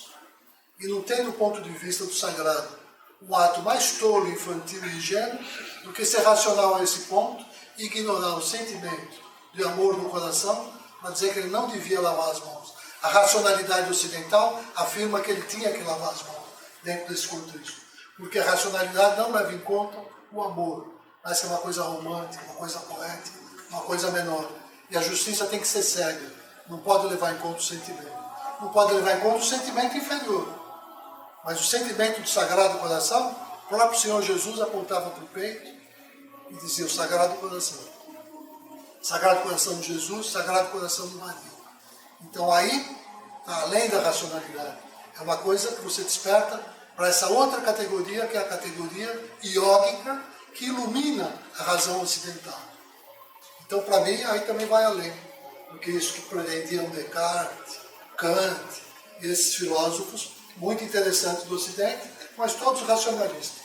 E não tem, do ponto de vista do sagrado, um ato mais tolo, infantil e ingênuo do que ser racional a esse ponto e ignorar o sentimento de amor no coração para dizer que ele não devia lavar as mãos. A racionalidade ocidental afirma que ele tinha que lavar as mãos dentro desse contexto. Porque a racionalidade não leva em conta o amor, mas que é uma coisa romântica, uma coisa poética, uma coisa menor. E a justiça tem que ser cega, não pode levar em conta o sentimento. Não pode levar em conta o sentimento inferior. Mas o sentimento do Sagrado Coração, o próprio Senhor Jesus apontava para o peito e dizia o Sagrado Coração. Sagrado Coração de Jesus, Sagrado Coração de Maria. Então aí, além da racionalidade, é uma coisa que você desperta para essa outra categoria, que é a categoria iógica, que ilumina a razão ocidental. Então, para mim, aí também vai além do que isso que pretendiam Descartes, Kant e esses filósofos muito interessantes do Ocidente, mas todos racionalistas.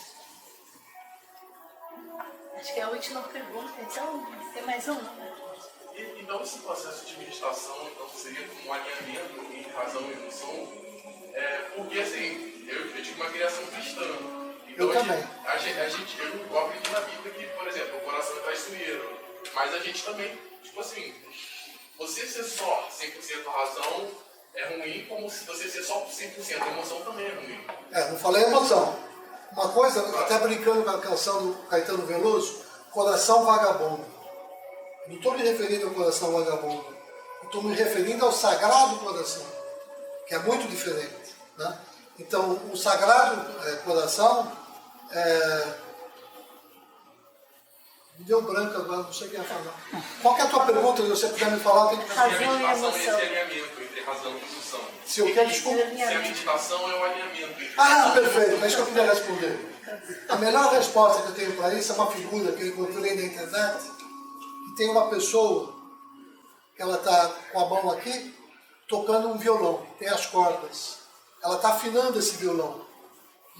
Acho que é a última pergunta, então tem mais uma. Então esse processo de meditação então, seria um alinhamento entre razão e emoção, porque assim, eu tive uma criação cristã. Então, eu também. Eu acredito na Bíblia que, por exemplo, o coração é traiçoeiro, mas a gente também, tipo assim, você ser só 100% razão é ruim, como se você ser só 100% emoção também é ruim. Não falei emoção. Uma coisa, até brincando com a canção do Caetano Veloso, Coração Vagabundo. Não estou me referindo ao coração vagabundo, estou me referindo ao Sagrado Coração, que é muito diferente. Né? Então, o Sagrado Coração me deu branco agora, não sei o que ia falar. Qual que é a tua pergunta? Se você puder me falar, tem que Razão e meditação é esse emoção. alinhamento entre razão e emoção. Se eu quero, desculpa. Se a meditação é o alinhamento entre Ah, perfeito, é isso que eu queria responder. A melhor resposta que eu tenho para isso é uma figura que eu encontrei na internet, que tem uma pessoa, que ela está com a mão aqui, tocando um violão, tem as cordas. Ela está afinando esse violão.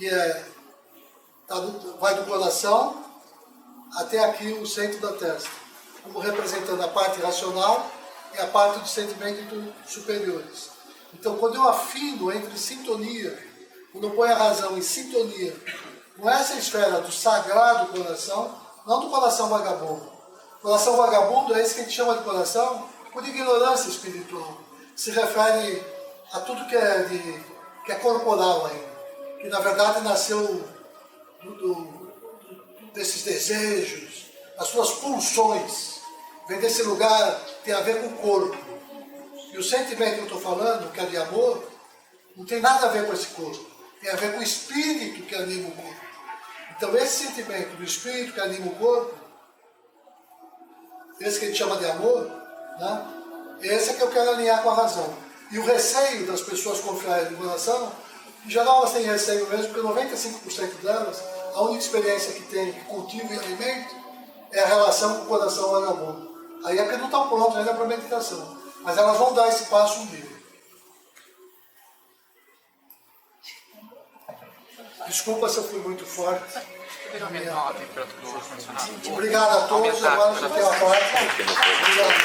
E vai do coração até aqui o centro da testa, como representando a parte racional e a parte dos sentimentos superiores. Então, quando eu afino entre sintonia, quando eu ponho a razão em sintonia com essa esfera do sagrado coração, não do coração vagabundo. O coração vagabundo é esse que a gente chama de coração por ignorância espiritual. Se refere a tudo que é corporal ainda, que na verdade nasceu desses desejos, as suas pulsões, vem desse lugar, tem a ver com o corpo. E o sentimento que eu estou falando, que é de amor, não tem nada a ver com esse corpo, tem a ver com o espírito que anima o corpo. Então esse sentimento do espírito que anima o corpo, esse que a gente chama de amor, né? Esse é que eu quero alinhar com a razão. E o receio das pessoas confiarem no coração, em geral elas têm receio mesmo, porque 95% delas, a única experiência que tem, que cultiva e alimento, é a relação com o coração vagabundo. Aí é porque não estão prontos ainda para a meditação. Mas elas vão dar esse passo um dia. Desculpa se eu fui muito forte. Poderia aumentar a temperatura do ar-condicionado? Obrigado a todos. Agora você tem a parte. Obrigado.